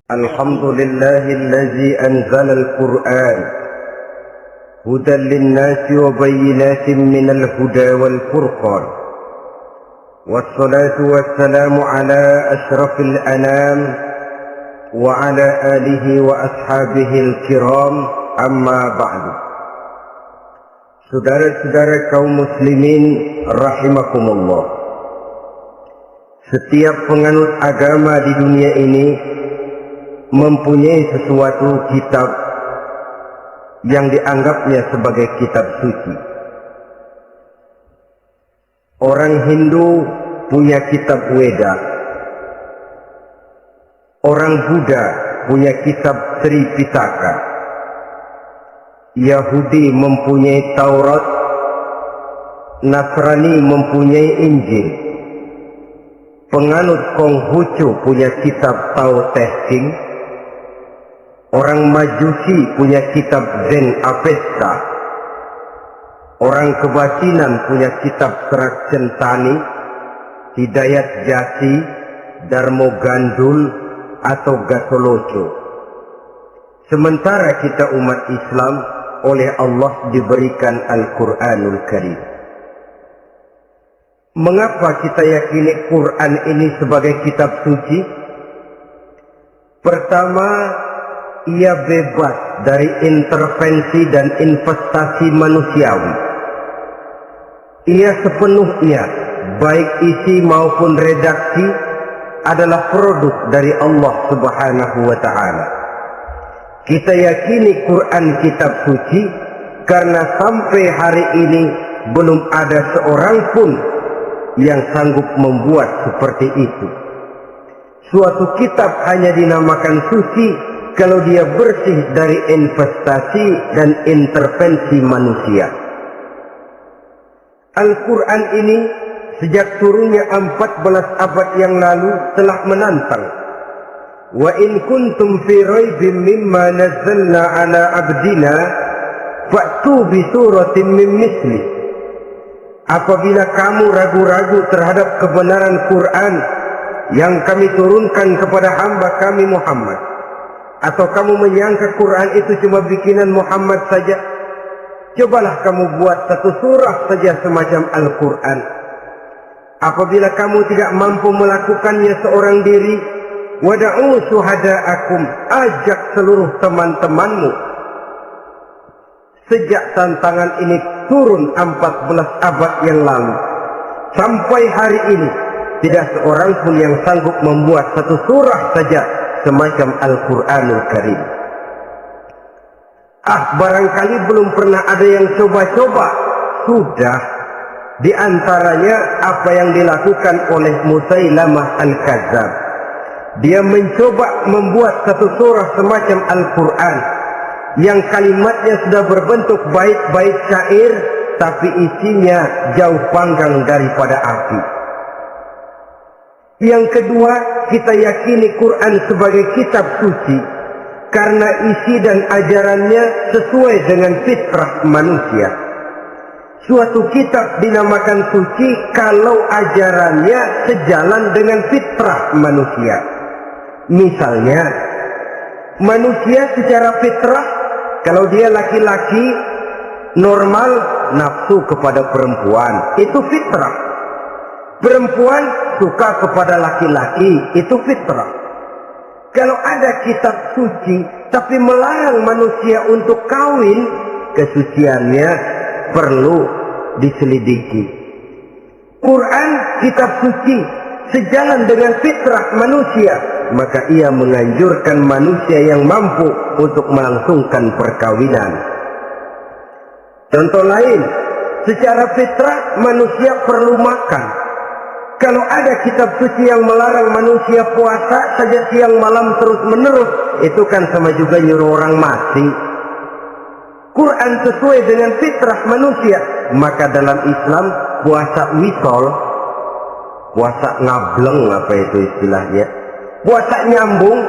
الحمد لله الذي أنزل القرآن هدى للناس وبينات من الهدى والفرقان، والصلاة والسلام على أشرف الأنام وعلى آله وأصحابه الكرام. أما بعد. Saudara-saudara kaum muslimin rahimakumullah, setiap penganut agama di dunia ini mempunyai sesuatu kitab yang dianggapnya sebagai kitab suci. Orang Hindu punya kitab Weda, orang Buddha punya kitab Tripitaka, Yahudi mempunyai Taurat, Nasrani mempunyai Injil, penganut Konghucu punya kitab Tao Te Ching, orang Majusi punya kitab Zen Avesta, orang Kebatinan punya kitab Serat Centani, Hidayat Jati, Darmo Gandul atau Gatoloco. Sementara kita umat Islam oleh Allah diberikan Al-Quranul Karim. Mengapa kita yakini Quran ini sebagai kitab suci? Pertama, ia bebas dari intervensi dan investasi manusiawi. Ia sepenuhnya, baik isi maupun redaksi, adalah produk dari Allah Subhanahu wa Ta'ala. Kita yakini Quran kitab suci karena sampai hari ini belum ada seorang pun yang sanggup membuat seperti itu. Suatu kitab hanya dinamakan suci kalau dia bersih dari investasi dan intervensi manusia. Al-Quran ini sejak turunnya 14 abad yang lalu telah menantang. Wa in kuntum fi raibin mimma nazzalna ala abdina fa'tu bi suratin min misli. Apabila kamu ragu-ragu terhadap kebenaran Quran yang kami turunkan kepada hamba kami Muhammad, atau kamu menyangka Quran itu cuma bikinan Muhammad saja, cobalah kamu buat satu surah saja semacam Al-Quran. Apabila kamu tidak mampu melakukannya seorang diri, wada'u syuhada'akum, ajak seluruh teman-temanmu. Sejak tantangan ini turun 14 abad yang lalu, sampai hari ini tidak seorang pun yang sanggup membuat satu surah saja semacam Al-Quranul Karim. Barangkali belum pernah ada yang coba-coba. Sudah. Di antaranya apa yang dilakukan oleh Musailamah Al-Kadzab. Dia mencoba membuat satu surah semacam Al-Quran yang kalimatnya sudah berbentuk bait-bait syair, tapi isinya jauh panggang daripada api. Yang kedua, kita yakini Quran sebagai kitab suci karena isi dan ajarannya sesuai dengan fitrah manusia. Suatu kitab dinamakan suci kalau ajarannya sejalan dengan fitrah manusia. Misalnya, manusia secara fitrah, kalau dia laki-laki normal nafsu kepada perempuan, itu fitrah. Perempuan suka kepada laki-laki, itu fitrah. Kalau ada kitab suci tapi melarang manusia untuk kawin, kesuciannya perlu diselidiki. Quran kitab suci sejalan dengan fitrah manusia, maka ia menganjurkan manusia yang mampu untuk melangsungkan perkawinan. Contoh lain, secara fitrah manusia perlu makan. Kalau ada kitab suci yang melarang manusia puasa saja siang malam terus menerus, itu kan sama juga nyuruh orang mati. Quran sesuai dengan fitrah manusia, maka dalam Islam puasa wisol, puasa ngableng, apa itu istilahnya, puasa nyambung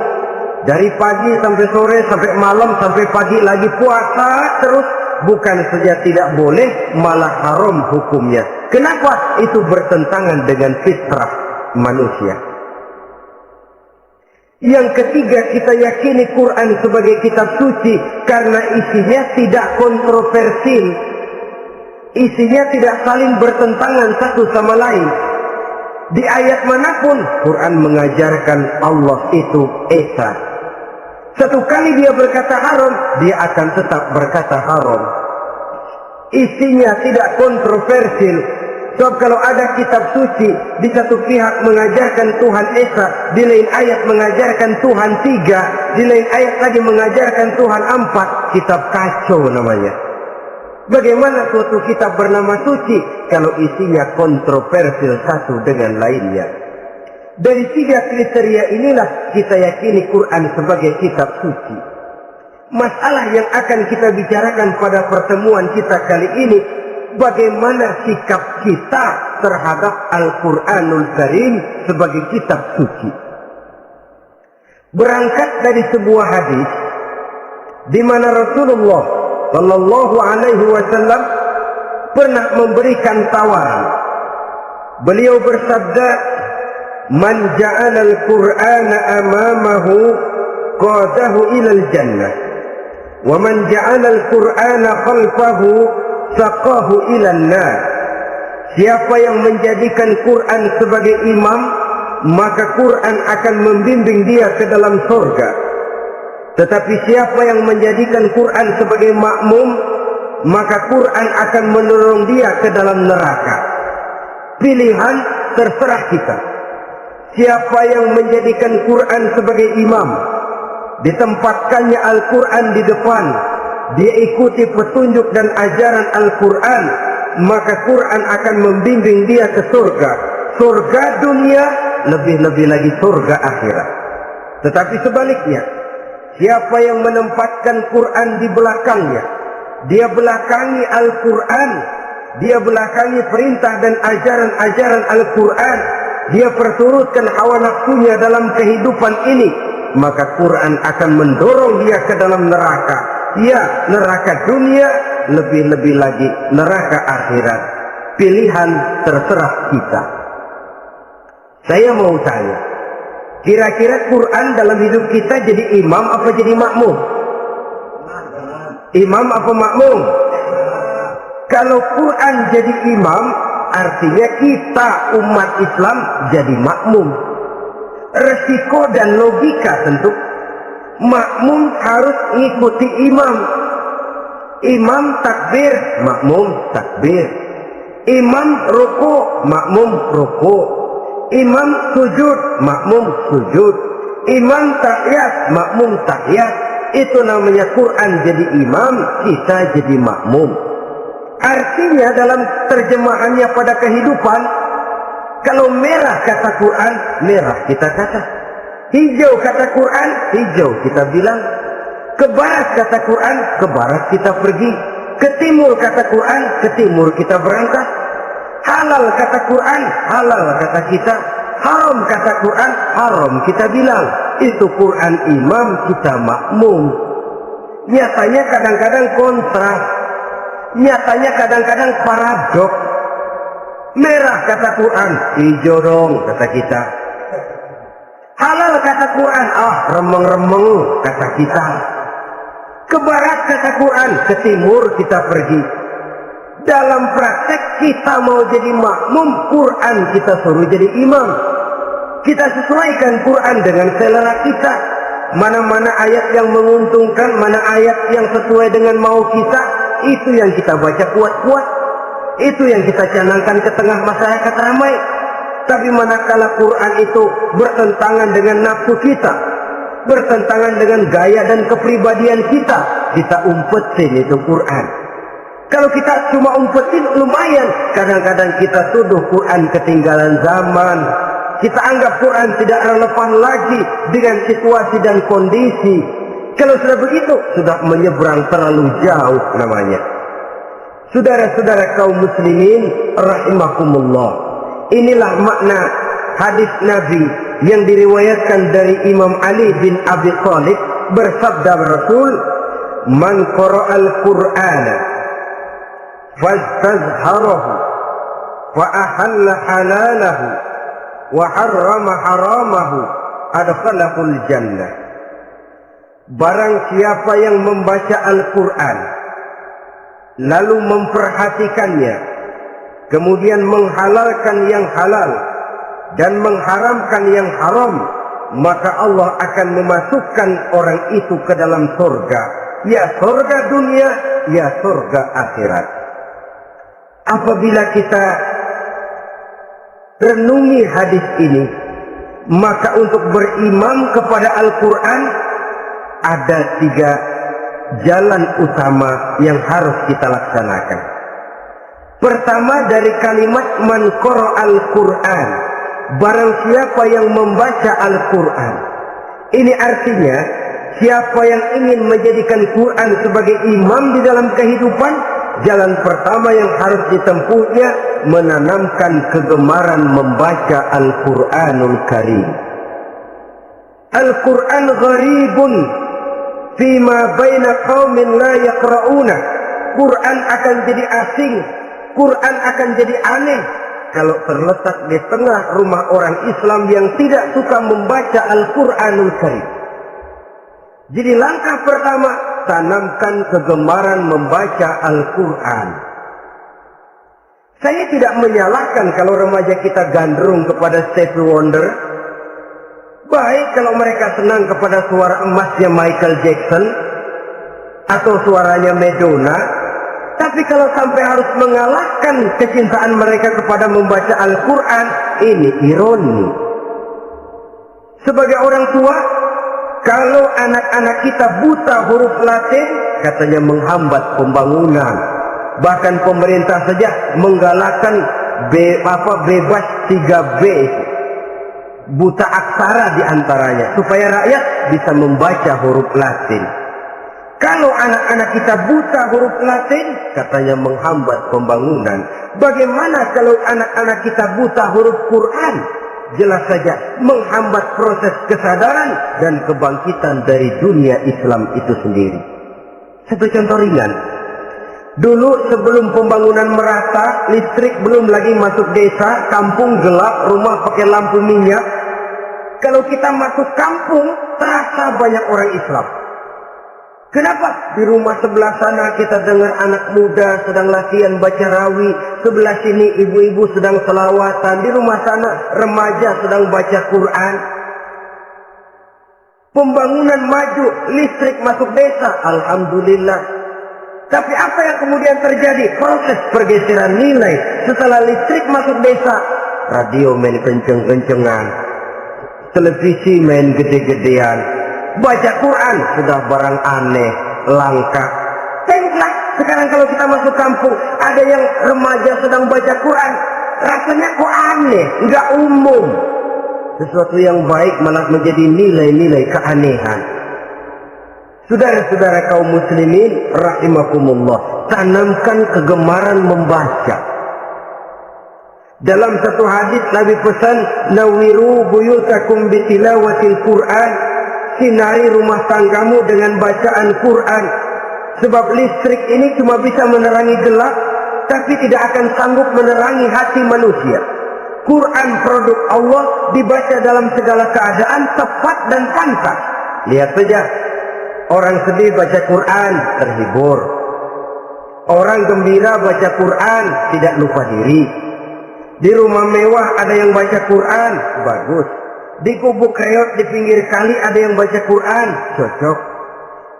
dari pagi sampai sore sampai malam sampai pagi lagi puasa terus, bukan saja tidak boleh, malah haram hukumnya. Kenapa? Itu bertentangan dengan fitrah manusia. Yang ketiga, kita yakini Quran sebagai kitab suci karena isinya tidak kontroversil. Isinya tidak saling bertentangan satu sama lain. Di ayat manapun Quran mengajarkan Allah itu Esa. Satu kali dia berkata haram, dia akan tetap berkata haram. Isinya tidak kontroversil. Sebab kalau ada kitab suci, di satu pihak mengajarkan Tuhan Esa, di lain ayat mengajarkan Tuhan 3, di lain ayat lagi mengajarkan Tuhan 4, kitab kacau namanya. Bagaimana suatu kitab bernama suci kalau isinya kontroversil satu dengan lainnya? Dari 3 kriteria inilah kita yakini Quran sebagai kitab suci. Masalah yang akan kita bicarakan pada pertemuan kita kali ini, bagaimana sikap kita terhadap Al-Quranul Karim sebagai kitab suci. Berangkat dari sebuah hadis di mana Rasulullah Sallallahu Alaihi Wasallam pernah memberikan tawaran. Beliau bersabda, "Man ja'ala al-Qur'ana amamahu qadahu ilal jannah, wa man ja'ala al-Qur'ana khalfahu saqahu ilan nar." Siapa yang menjadikan Quran sebagai imam, maka Quran akan membimbing dia ke dalam surga. Tetapi siapa yang menjadikan Quran sebagai makmum, maka Quran akan mendorong dia ke dalam neraka. Pilihan terserah kita. Siapa yang menjadikan Quran sebagai imam, ditempatkannya Al-Quran di depan, dia ikuti petunjuk dan ajaran Al-Quran, maka Quran akan membimbing dia ke surga. Surga dunia, lebih-lebih lagi surga akhirat. Tetapi sebaliknya, siapa yang menempatkan Quran di belakangnya, dia belakangi Al-Quran, dia belakangi perintah dan ajaran-ajaran Al-Quran, dia perturutkan hawa nafsunya dalam kehidupan ini, maka Quran akan mendorong dia ke dalam neraka. Ya, neraka dunia, lebih-lebih lagi neraka akhirat. Pilihan terserah kita. Saya mau tanya, kira-kira Quran dalam hidup kita jadi imam apa jadi makmum? Imam apa makmum? Kalau Quran jadi imam, artinya kita umat Islam jadi makmum. Resiko dan logika tentu, makmum harus ngikuti imam. Imam takbir, makmum takbir. Imam ruku, makmum ruku. Imam sujud, makmum sujud. Imam tahiyat, makmum tahiyat. Itu namanya Quran jadi imam, kita jadi makmum. Artinya dalam terjemahannya pada kehidupan, kalau merah kata Quran, merah kita kata. Hijau kata Quran, hijau kita bilang. Ke barat kata Quran, ke barat kita pergi. Ke timur kata Quran, ke timur kita berangkat. Halal kata Quran, halal kata kita. Haram kata Quran, haram kita bilang. Itu Quran imam, kita makmum. Nyatanya kadang-kadang kontras. Nyatanya kadang-kadang paradok. Merah kata Quran, hijau dong kata kita. Halal kata Quran, remeng-remeng kata kita. Ke barat kata Quran, ke timur kita pergi. Dalam praktek kita mau jadi makmum, Quran kita suruh jadi imam. Kita sesuaikan Quran dengan selera kita. Mana-mana ayat yang menguntungkan, mana ayat yang sesuai dengan mau kita, itu yang kita baca kuat-kuat. Itu yang kita canangkan ke tengah masyarakat ramai. Tapi manakala Quran itu bertentangan dengan nafsu kita, bertentangan dengan gaya dan kepribadian kita umpetin itu Quran. Kalau kita cuma umpetin lumayan, kadang-kadang kita tuduh Quran ketinggalan zaman. Kita anggap Quran tidak relevan lagi dengan situasi dan kondisi. Kalau sudah begitu, sudah menyeberang terlalu jauh namanya. Saudara-saudara kaum muslimin rahimakumullah. Inilah makna hadis Nabi yang diriwayatkan dari Imam Ali bin Abi Thalib, bersabda Rasul, "Man qara'al Qur'ana fastazharahu fa ahalla halalahu wa harrama haramahu adkhalahul jannah. Barang siapa yang membaca Al-Quran lalu memperhatikannya, kemudian menghalalkan yang halal dan mengharamkan yang haram, maka Allah akan memasukkan orang itu ke dalam surga. Ya surga dunia, ya surga akhirat. Apabila kita renungi hadis ini, maka untuk berimam kepada Al-Quran ada 3 jalan utama yang harus kita laksanakan. Pertama, dari kalimat man qara'al Quran, barang siapa yang membaca Al-Quran. Ini artinya siapa yang ingin menjadikan Quran sebagai imam di dalam kehidupan, jalan pertama yang harus ditempuhnya menanamkan kegemaran membaca Al-Quranul Karim. Al-Quran gharibun fima baina qaumin la yaqra'una. Quran akan jadi asing, Quran akan jadi aneh kalau terletak di tengah rumah orang Islam yang tidak suka membaca Al-Quranul Karim. Jadi langkah pertama, tanamkan kegemaran membaca Al-Quran. Saya tidak menyalahkan kalau remaja kita gandrung kepada Stevie Wonder. Baik kalau mereka senang kepada suara emasnya Michael Jackson atau suaranya Madonna. Tapi kalau sampai harus mengalahkan kecintaan mereka kepada membaca Al-Quran, ini ironi. Sebagai orang tua, kalau anak-anak kita buta huruf Latin, katanya menghambat pembangunan. Bahkan pemerintah saja menggalakkan bebas 3B, buta aksara diantaranya, supaya rakyat bisa membaca huruf Latin. Kalau anak-anak kita buta huruf Latin, katanya menghambat pembangunan. Bagaimana kalau anak-anak kita buta huruf Quran? Jelas saja menghambat proses kesadaran dan kebangkitan dari dunia Islam itu sendiri. Satu contoh ringan. Dulu sebelum pembangunan merata, listrik belum lagi masuk desa, kampung gelap, rumah pakai lampu minyak. Kalau kita masuk kampung, terasa banyak orang Islam. Kenapa? Di rumah sebelah sana kita dengar anak muda sedang latihan baca rawi, sebelah sini ibu-ibu sedang selawatan, di rumah sana remaja sedang baca Quran. Pembangunan maju, listrik masuk desa, alhamdulillah. Tapi apa yang kemudian terjadi? Proses pergeseran nilai. Setelah listrik masuk desa, radio main kenceng-kencengan, televisi main gede-gedean, baca Quran sudah barang aneh, langka. Tengoklah sekarang kalau kita masuk kampung, ada yang remaja sedang baca Quran, rasanya kok aneh, nggak umum. Sesuatu yang baik malah menjadi nilai-nilai keanehan. Saudara-saudara kaum muslimin rahimakumullah, tanamkan kegemaran membaca. Dalam satu hadis Nabi pesan, nawiru buyutakum bitilawatil Quran, sinari rumah tanggamu dengan bacaan Quran. Sebab listrik ini cuma bisa menerangi gelap, tapi tidak akan sanggup menerangi hati manusia. Quran produk Allah, dibaca dalam segala keadaan, tepat dan pantas. Lihat saja, orang sedih baca Quran, terhibur. Orang gembira baca Quran, tidak lupa diri. Di rumah mewah ada yang baca Quran, bagus. Di gubuk reot di pinggir kali ada yang baca Quran, cocok.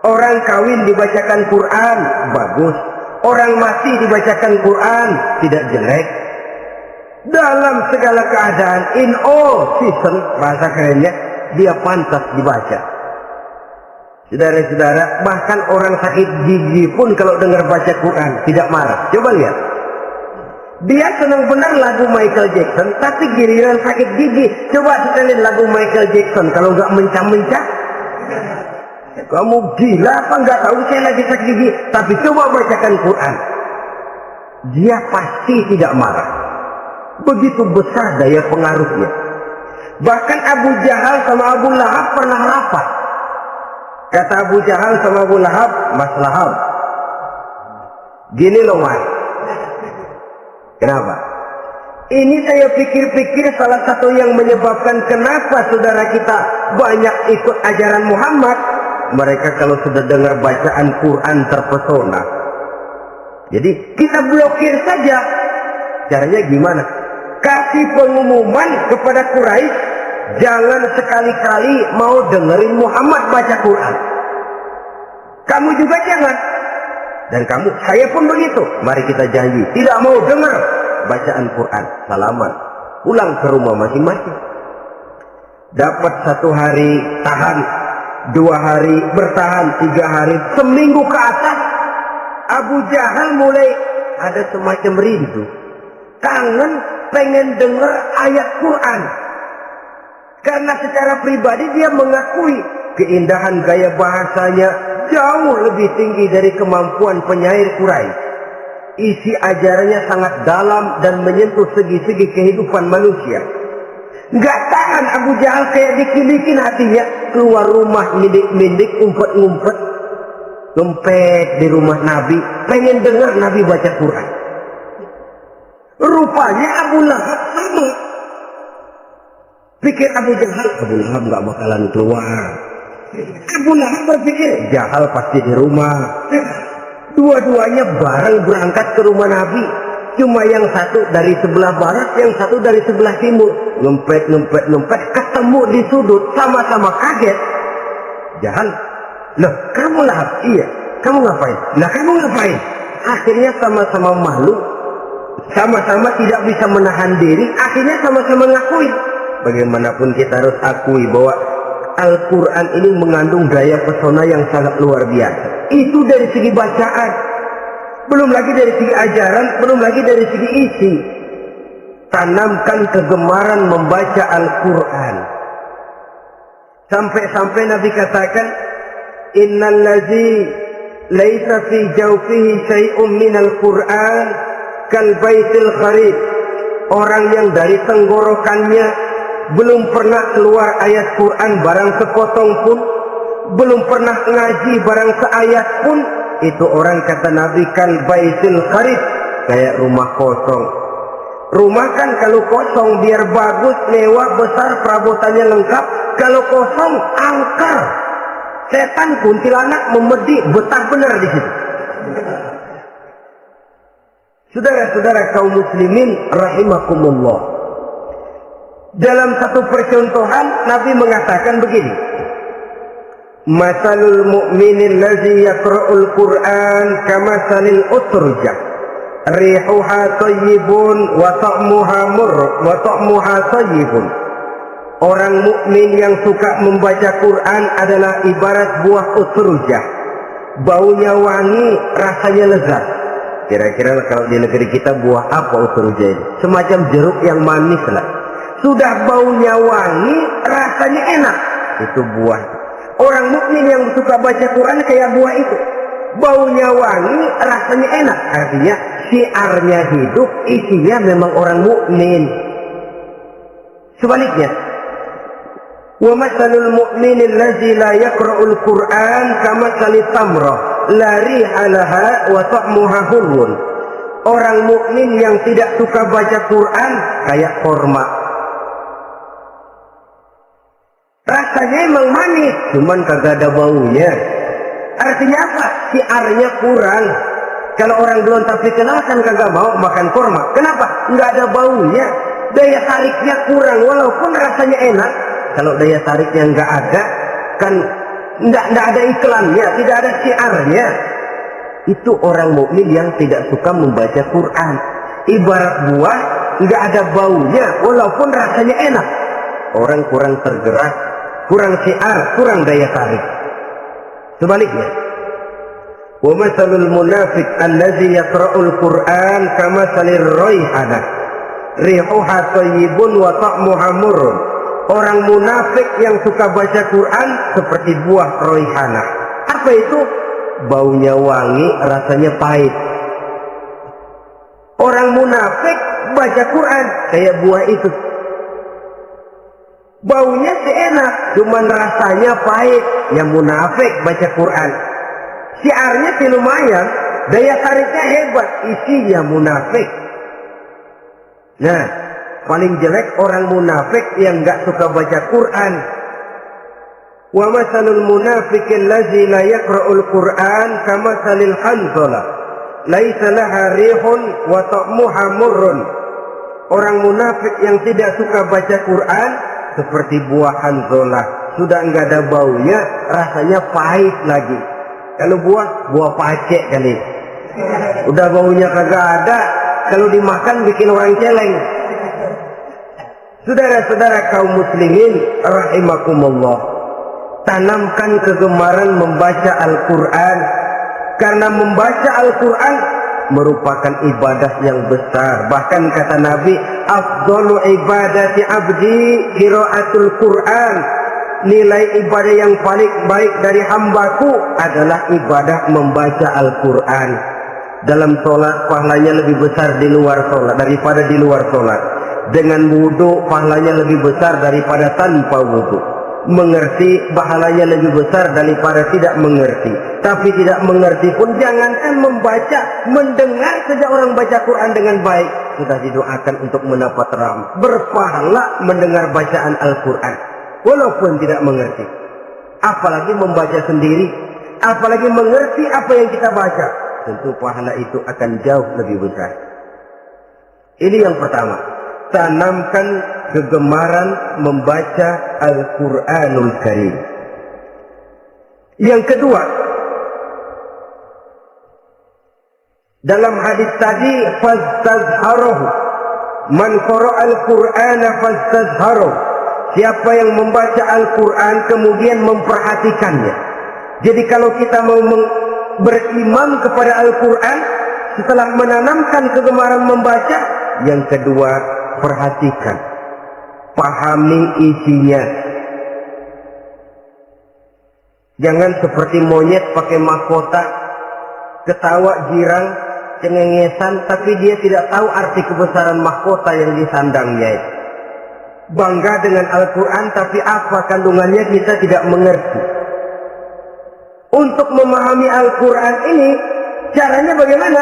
Orang kawin dibacakan Quran, bagus. Orang mati dibacakan Quran, tidak jelek. Dalam segala keadaan, in all season, bahasa kerennya, dia pantas dibaca. Saudara-saudara, bahkan orang sakit gigi pun kalau dengar baca Quran tidak marah. Coba lihat. Dia senang benar lagu Michael Jackson, tapi giliran sakit gigi, coba setelin lagu Michael Jackson, kalau nggak mencah-mencah. Kamu gila apa nggak tahu saya lagi sakit gigi, tapi coba bacakan Quran. Dia pasti tidak marah. Begitu besar daya pengaruhnya. Bahkan Abu Jahal sama Abu Lahab pernah rapat. Kata Abu Jahal sama Abu Lahab, Mas Lahab, gini loh Mas. Kenapa? Ini saya pikir-pikir salah satu yang menyebabkan kenapa saudara kita banyak ikut ajaran Muhammad. Mereka kalau sudah dengar bacaan Quran terpesona. Jadi kita blokir saja. Caranya gimana? Kasih pengumuman kepada Quraisy, jangan sekali-kali mau dengerin Muhammad baca Quran. Kamu juga jangan. Dan kamu, saya pun begitu. Mari kita janji, tidak mau dengar bacaan Quran. Salaman, pulang ke rumah masing-masing. Dapat 1 hari tahan, 2 hari bertahan, 3 hari, seminggu ke atas, Abu Jahal mulai ada semacam rindu, kangen pengen dengar ayat Quran. Karena secara pribadi dia mengakui keindahan gaya bahasanya jauh lebih tinggi dari kemampuan penyair Quraisy. Isi ajarannya sangat dalam dan menyentuh segi-segi kehidupan manusia. Nggak tahan Abu Jahal kayak dikilikin hatinya, keluar rumah mindik-mindik, umpet-ngumpet, ngempet di rumah Nabi, pengen dengar Nabi baca Quran. Rupanya Abu Lahab sama. Pikir Abu Lahab nggak bakalan keluar. Abu Lahab berpikir Jahal pasti di rumah. Dua-duanya bareng berangkat ke rumah Nabi. Cuma yang satu dari sebelah barat, yang satu dari sebelah timur. Ngempet, ketemu di sudut, sama-sama kaget. Jahal, loh kamu Lahab? Iya, kamu ngapain? Lah kamu ngapain? Akhirnya sama-sama malu, sama-sama tidak bisa menahan diri, akhirnya sama-sama ngakui. Bagaimanapun kita harus akui bahwa Al-Quran ini mengandung daya pesona yang sangat luar biasa. Itu dari segi bacaan, belum lagi dari segi ajaran, belum lagi dari segi isi. Tanamkan kegemaran membaca Al-Quran. Sampai-sampai Nabi katakan, Innal ladzi laisa fi jawfihi syai'un minal Quran kal baitil kharib. Orang yang dari tenggorokannya belum pernah keluar ayat Quran barang sepotong pun, belum pernah ngaji barang seayat pun, itu orang kata Nabi kal baitil kharib, kayak rumah kosong. Rumah kan kalau kosong biar bagus, mewah, besar, perabotannya lengkap. Kalau kosong, angker. Setan kuntilanak memedi, betah benar di situ. Saudara-saudara kaum muslimin rahimakumullah. Dalam satu percontohan Nabi mengatakan begini. Masalul mu'minil ladzi yaqra'ul Qur'an kamasalil utrujah. Rihuha thayyibun wa ta'muha murr wa ta'muha thayyibun. Orang mukmin yang suka membaca Quran adalah ibarat buah utrujah. Baunya wangi, rasanya lezat. Kira-kira kalau di negeri kita buah apa utrujah ini? Semacam jeruk yang manis lah. Sudah baunya wangi, rasanya enak. Itu buah. Orang mukmin yang suka baca Quran kayak buah itu. Baunya wangi, rasanya enak. Artinya syiarnya hidup, isinya memang orang mukmin. Sebaliknya, wa masalul mu'minil ladzi la yaqra'ul Qur'an kamasalit tamrah la riha laha wa ta'muha hulwun. Orang mukmin yang tidak suka baca Quran kayak korma. Rasanya emang manis, cuman kagak ada baunya. Artinya apa? Siarnya kurang. Kalau orang belum tapi kenal kan kagak mau makan korma. Kenapa? Nggak ada baunya. Daya tariknya kurang, walaupun rasanya enak. Kalau daya tariknya nggak ada, kan nggak ada iklannya, tidak ada siarnya. Itu orang mukmin yang tidak suka membaca Quran. Ibarat buah, nggak ada baunya, walaupun rasanya enak. Orang kurang tergerak, kurang siar, kurang daya tarik. Sebaliknya, wa masalul munafiq allazi yaqra'ul Qur'an kamasalir raihanah rihuha thayyibun wa ta'muha murr. Orang munafik yang suka baca Quran seperti buah raihanah. Apa itu? Baunya wangi, rasanya pahit. Orang munafik baca Quran kayak buah itu. Baunya sih enak, cuman rasanya pahit. Yang munafik baca Quran, siarnya sih lumayan, daya tariknya hebat, isinya munafik. Nah, paling jelek orang munafik yang nggak suka baca Quran. Wa masalul munafiqil ladzi la yaqra'ul Quran kamasalil hanzalah laisa laha rihun wa ta'muha murrun. Orang munafik yang tidak suka baca Quran seperti buah hanzalah, sudah enggak ada baunya, rasanya pahit lagi. Kalau buah pacek kali. Udah baunya kagak ada, kalau dimakan bikin orang celeng. Saudara-saudara kaum muslimin rahimakumullah, tanamkan kegemaran membaca Al-Qur'an, karena membaca Al-Qur'an merupakan ibadah yang besar. Bahkan kata Nabi, afdalu ibadati abdi qiraatul Qur'an. Nilai ibadah yang paling baik dari hambaku adalah ibadah membaca Al-Qur'an. Dalam sholat pahalanya lebih besar di luar sholat daripada di luar sholat. Dengan wudu pahalanya lebih besar daripada tanpa wudu. Mengerti pahalanya lebih besar daripada tidak mengerti. Tapi tidak mengerti pun jangankan membaca, mendengar saja orang baca Quran dengan baik sudah didoakan untuk mendapat rahmat. Berpahala mendengar bacaan Al-Quran walaupun tidak mengerti. Apalagi membaca sendiri, apalagi mengerti apa yang kita baca, tentu pahala itu akan jauh lebih besar. Ini yang pertama, tanamkan kegemaran membaca Al-Quranul Karim. Yang kedua, dalam hadis tadi, fastazharuhu, man qara'a al-Qur'ana fastazharuhu, siapa yang membaca Al-Quran kemudian memperhatikannya. Jadi kalau kita mau beriman kepada Al-Quran, setelah menanamkan kegemaran membaca, yang kedua, perhatikan, pahami isinya. Jangan seperti monyet pakai mahkota, ketawa girang, cengengesan, tapi dia tidak tahu arti kebesaran mahkota yang disandangnya. Bangga dengan Al-Quran, tapi apa kandungannya kita tidak mengerti. Untuk memahami Al-Quran ini, caranya bagaimana?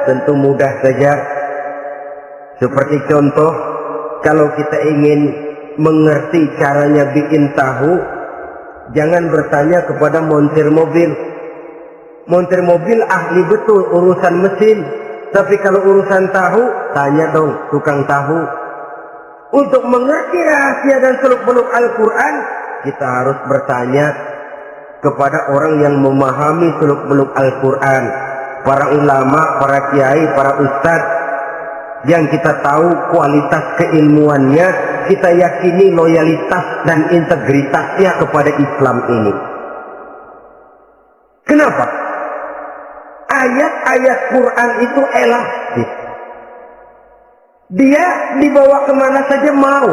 Tentu mudah saja. Seperti contoh, kalau kita ingin mengerti caranya bikin tahu, jangan bertanya kepada montir mobil. Montir mobil ahli betul urusan mesin, tapi kalau urusan tahu, tanya dong tukang tahu. Untuk mengerti rahasia dan seluk-beluk Al-Quran, kita harus bertanya kepada orang yang memahami seluk-beluk Al-Quran, para ulama, para kiai, para ustadz, yang kita tahu kualitas keilmuannya, kita yakini loyalitas dan integritasnya kepada Islam ini. Kenapa? Ayat-ayat Quran itu elastis. Dia dibawa kemana saja mau.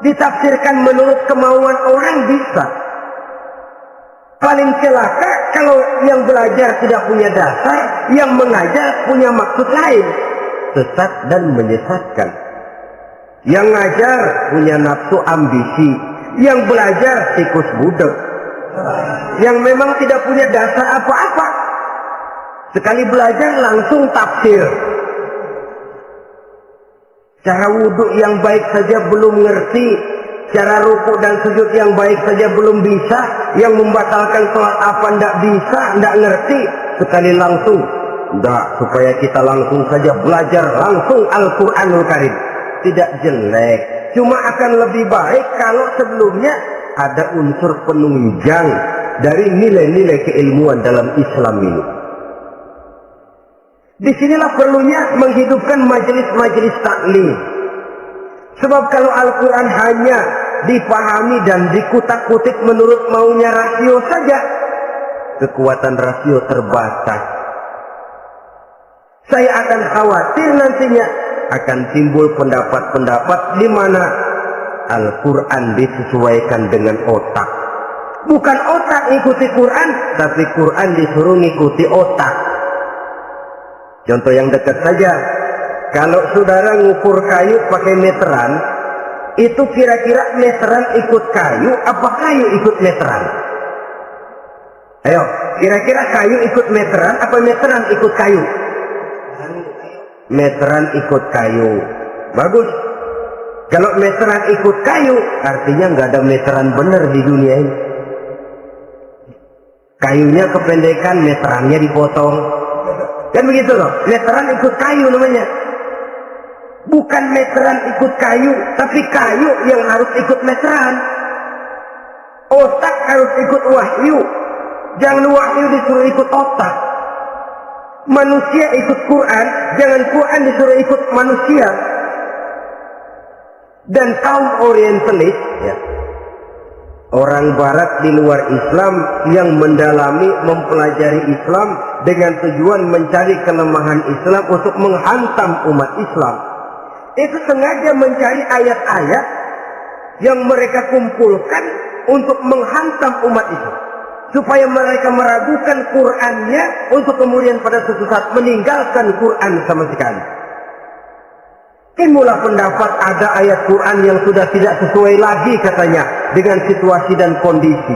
Ditafsirkan menurut kemauan orang bisa. Paling celaka kalau yang belajar tidak punya dasar, yang mengajar punya maksud lain. Sesat dan menyesatkan. Yang ngajar punya nafsu ambisi, yang belajar tikus budak, yang memang tidak punya dasar apa-apa. Sekali belajar langsung tafsir. Cara wudhu yang baik saja belum ngerti, cara ruku dan sujud yang baik saja belum bisa, yang membatalkan sholat apa ndak bisa, ndak ngerti. Sekali langsung. Tidak, supaya kita langsung saja belajar langsung Al-Quranul Karim. Tidak jelek, cuma akan lebih baik kalau sebelumnya ada unsur penunjang dari nilai-nilai keilmuan dalam Islam ini. Disinilah perlunya menghidupkan majelis-majelis taklim. Sebab kalau Al-Quran hanya dipahami dan dikutak-kutik menurut maunya rasio saja, kekuatan rasio terbatas. Saya akan khawatir nantinya akan timbul pendapat-pendapat di mana Al-Quran disesuaikan dengan otak. Bukan otak ikuti Quran, tapi Quran disuruh ngikuti otak. Contoh yang dekat saja, kalau saudara ngukur kayu pakai meteran, itu kira-kira meteran ikut kayu, apa kayu ikut meteran? Ayo, kira-kira kayu ikut meteran, apa meteran ikut kayu? Meteran ikut kayu. bagus. Kalau meteran ikut kayu, artinya nggak ada meteran benar di dunia ini. Kayunya kependekan, meterannya dipotong. Kan begitu loh, meteran ikut kayu namanya. Bukan meteran ikut kayu, tapi kayu yang harus ikut meteran. Otak harus ikut wahyu. Jangan wahyu disuruh ikut otak. Manusia ikut Quran, jangan Quran disuruh ikut manusia. Dan kaum orientalis, ya, orang barat di luar Islam yang mendalami, mempelajari Islam dengan tujuan mencari kelemahan Islam untuk menghantam umat Islam. Itu sengaja mencari ayat-ayat yang mereka kumpulkan untuk menghantam umat Islam. Supaya mereka meragukan Qur'annya untuk kemudian pada suatu saat meninggalkan Qur'an sama sekali. Timbullah pendapat ada ayat Quran yang sudah tidak sesuai lagi katanya dengan situasi dan kondisi.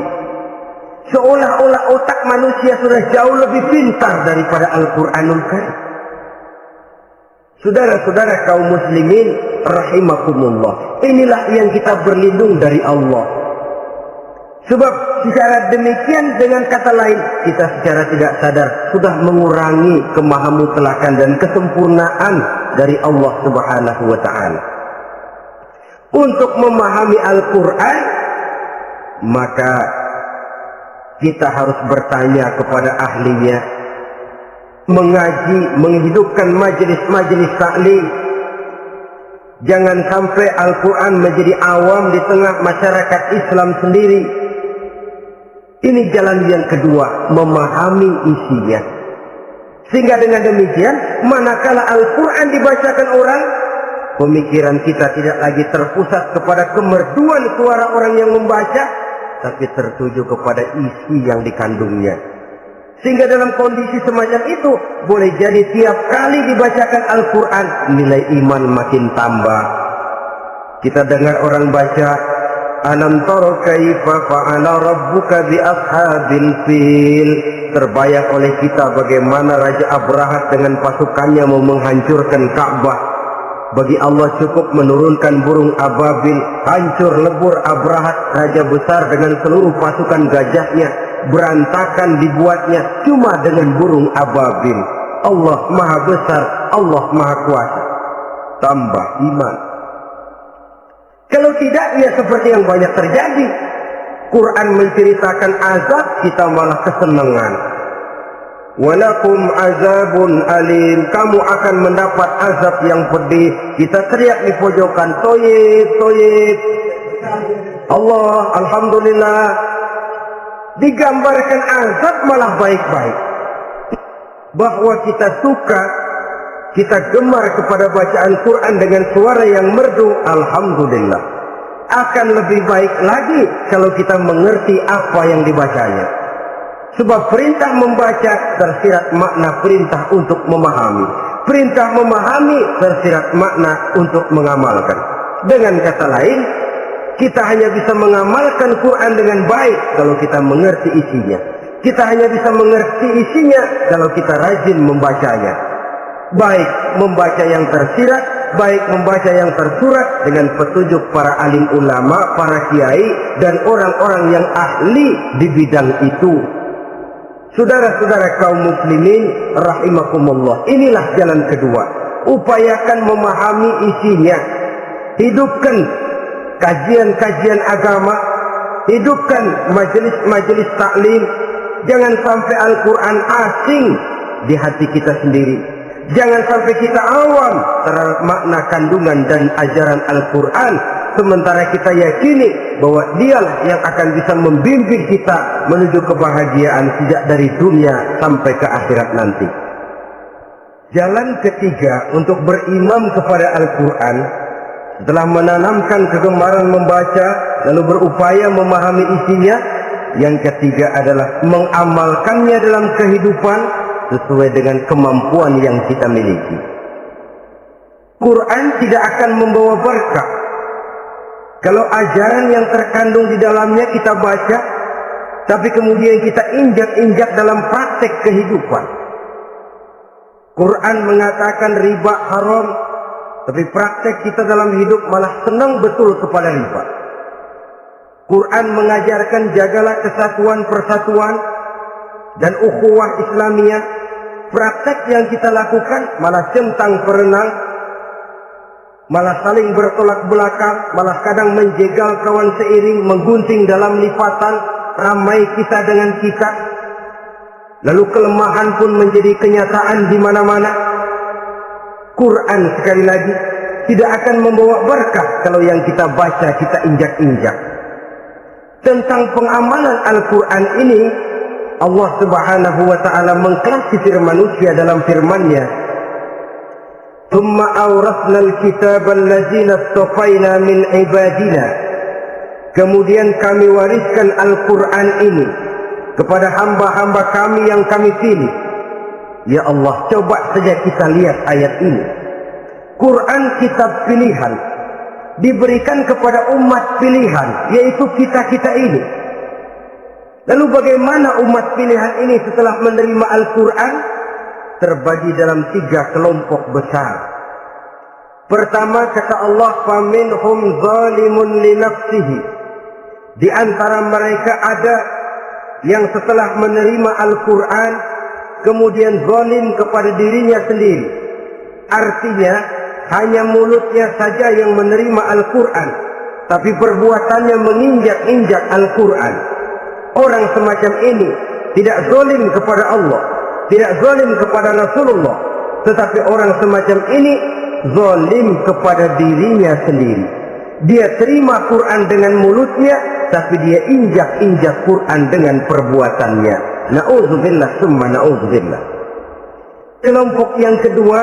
Seolah-olah otak manusia sudah jauh lebih pintar daripada Al-Quranul Karim. Saudara-saudara kaum muslimin rahimakumullah, inilah yang kita berlindung dari Allah. Sebab secara demikian, dengan kata lain, kita secara tidak sadar sudah mengurangi kemahamutlakan dan kesempurnaan dari Allah Subhanahu wa ta'ala. Untuk memahami Al-Quran, maka kita harus bertanya kepada ahlinya, mengaji, menghidupkan majelis-majelis taklim. Jangan sampai Al-Quran menjadi awam di tengah masyarakat Islam sendiri. Ini jalan yang kedua, memahami isinya. Sehingga dengan demikian, manakala Al-Quran dibacakan orang, pemikiran kita tidak lagi terpusat kepada kemerduan suara orang yang membaca, tapi tertuju kepada isi yang dikandungnya. Sehingga dalam kondisi semacam itu, boleh jadi tiap kali dibacakan Al-Quran, nilai iman makin tambah. Kita dengar orang baca, Alam tara kaifa fa'ala rabbuka bi ashabil fil. Terbayang oleh kita bagaimana Raja Abrahat dengan pasukannya mau menghancurkan Ka'bah. Bagi Allah cukup menurunkan burung ababil, hancur lebur Abrahat, raja besar dengan seluruh pasukan gajahnya, berantakan dibuatnya cuma dengan burung ababil. Allah Maha Besar, Allah Maha Kuasa. Tambah iman. Kalau tidak, ya seperti yang banyak terjadi. Quran menceritakan azab, kita malah kesenangan. Walakum azabun alim, kamu akan mendapat azab yang pedih. Kita teriak di pojokan, toyib, toyib. Allah, alhamdulillah. Digambarkan azab malah baik-baik. Bahwa kita suka, kita gemar kepada bacaan Quran dengan suara yang merdu, alhamdulillah. Akan lebih baik lagi kalau kita mengerti apa yang dibacanya. Sebab perintah membaca tersirat makna perintah untuk memahami. Perintah memahami tersirat makna untuk mengamalkan. Dengan kata lain, kita hanya bisa mengamalkan Quran dengan baik kalau kita mengerti isinya. Kita hanya bisa mengerti isinya kalau kita rajin membacanya. Baik membaca yang tersirat, baik membaca yang tersurat dengan petunjuk para alim ulama, para kiai, dan orang-orang yang ahli di bidang itu. Saudara-saudara kaum muslimin rahimakumullah, inilah jalan kedua. Upayakan memahami isinya. Hidupkan kajian-kajian agama, hidupkan majelis-majelis taklim. Jangan sampai Al-Quran asing di hati kita sendiri. Jangan sampai kita awam terhadap makna kandungan dan ajaran Al-Quran, sementara kita yakini bahwa dialah yang akan bisa membimbing kita menuju kebahagiaan sejak dari dunia sampai ke akhirat nanti. Jalan ketiga untuk berimam kepada Al-Quran, setelah menanamkan kegemaran membaca lalu berupaya memahami isinya, yang ketiga adalah mengamalkannya dalam kehidupan sesuai dengan kemampuan yang kita miliki. Quran tidak akan membawa berkah kalau ajaran yang terkandung di dalamnya kita baca, tapi kemudian kita injak-injak dalam praktek kehidupan. Quran mengatakan riba haram, Tapi praktek kita dalam hidup malah senang betul kepada riba. Quran mengajarkan jagalah kesatuan persatuan dan ukhuwah Islamiyah. Praktek yang kita lakukan malah centang perenang, malah saling bertolak belakang, malah kadang menjegal kawan seiring, menggunting dalam lipatan, ramai kita dengan kita. Lalu kelemahan pun menjadi kenyataan di mana-mana. Quran sekali lagi tidak akan membawa berkah kalau yang kita baca kita injak-injak. Tentang pengamalan Al-Quran ini, Allah Subhanahu wa ta'ala mengklasifikasi manusia dalam firman-Nya, "Tsumma awrasna al-kitaba allazina istafaina min ibadina." Kemudian kami wariskan Al-Quran ini kepada hamba-hamba kami yang kami pilih. Ya Allah, coba saja kita lihat ayat ini. Quran kitab pilihan, diberikan kepada umat pilihan, yaitu kita-kita ini. Lalu bagaimana umat pilihan ini setelah menerima Al-Quran? Terbagi dalam 3 kelompok besar. Pertama, kata Allah, "Faminhum zalimun li nafsihi." Di antara mereka ada yang setelah menerima Al-Quran kemudian zalim kepada dirinya sendiri. Artinya hanya mulutnya saja yang menerima Al-Quran, tapi perbuatannya menginjak-injak Al-Quran. Orang semacam ini tidak zalim kepada Allah, tidak zalim kepada Rasulullah, tetapi orang semacam ini zalim kepada dirinya sendiri. Dia terima Quran dengan mulutnya, tapi dia injak-injak Quran dengan perbuatannya. Na'udzubillah summa na'udzubillah. Kelompok yang kedua,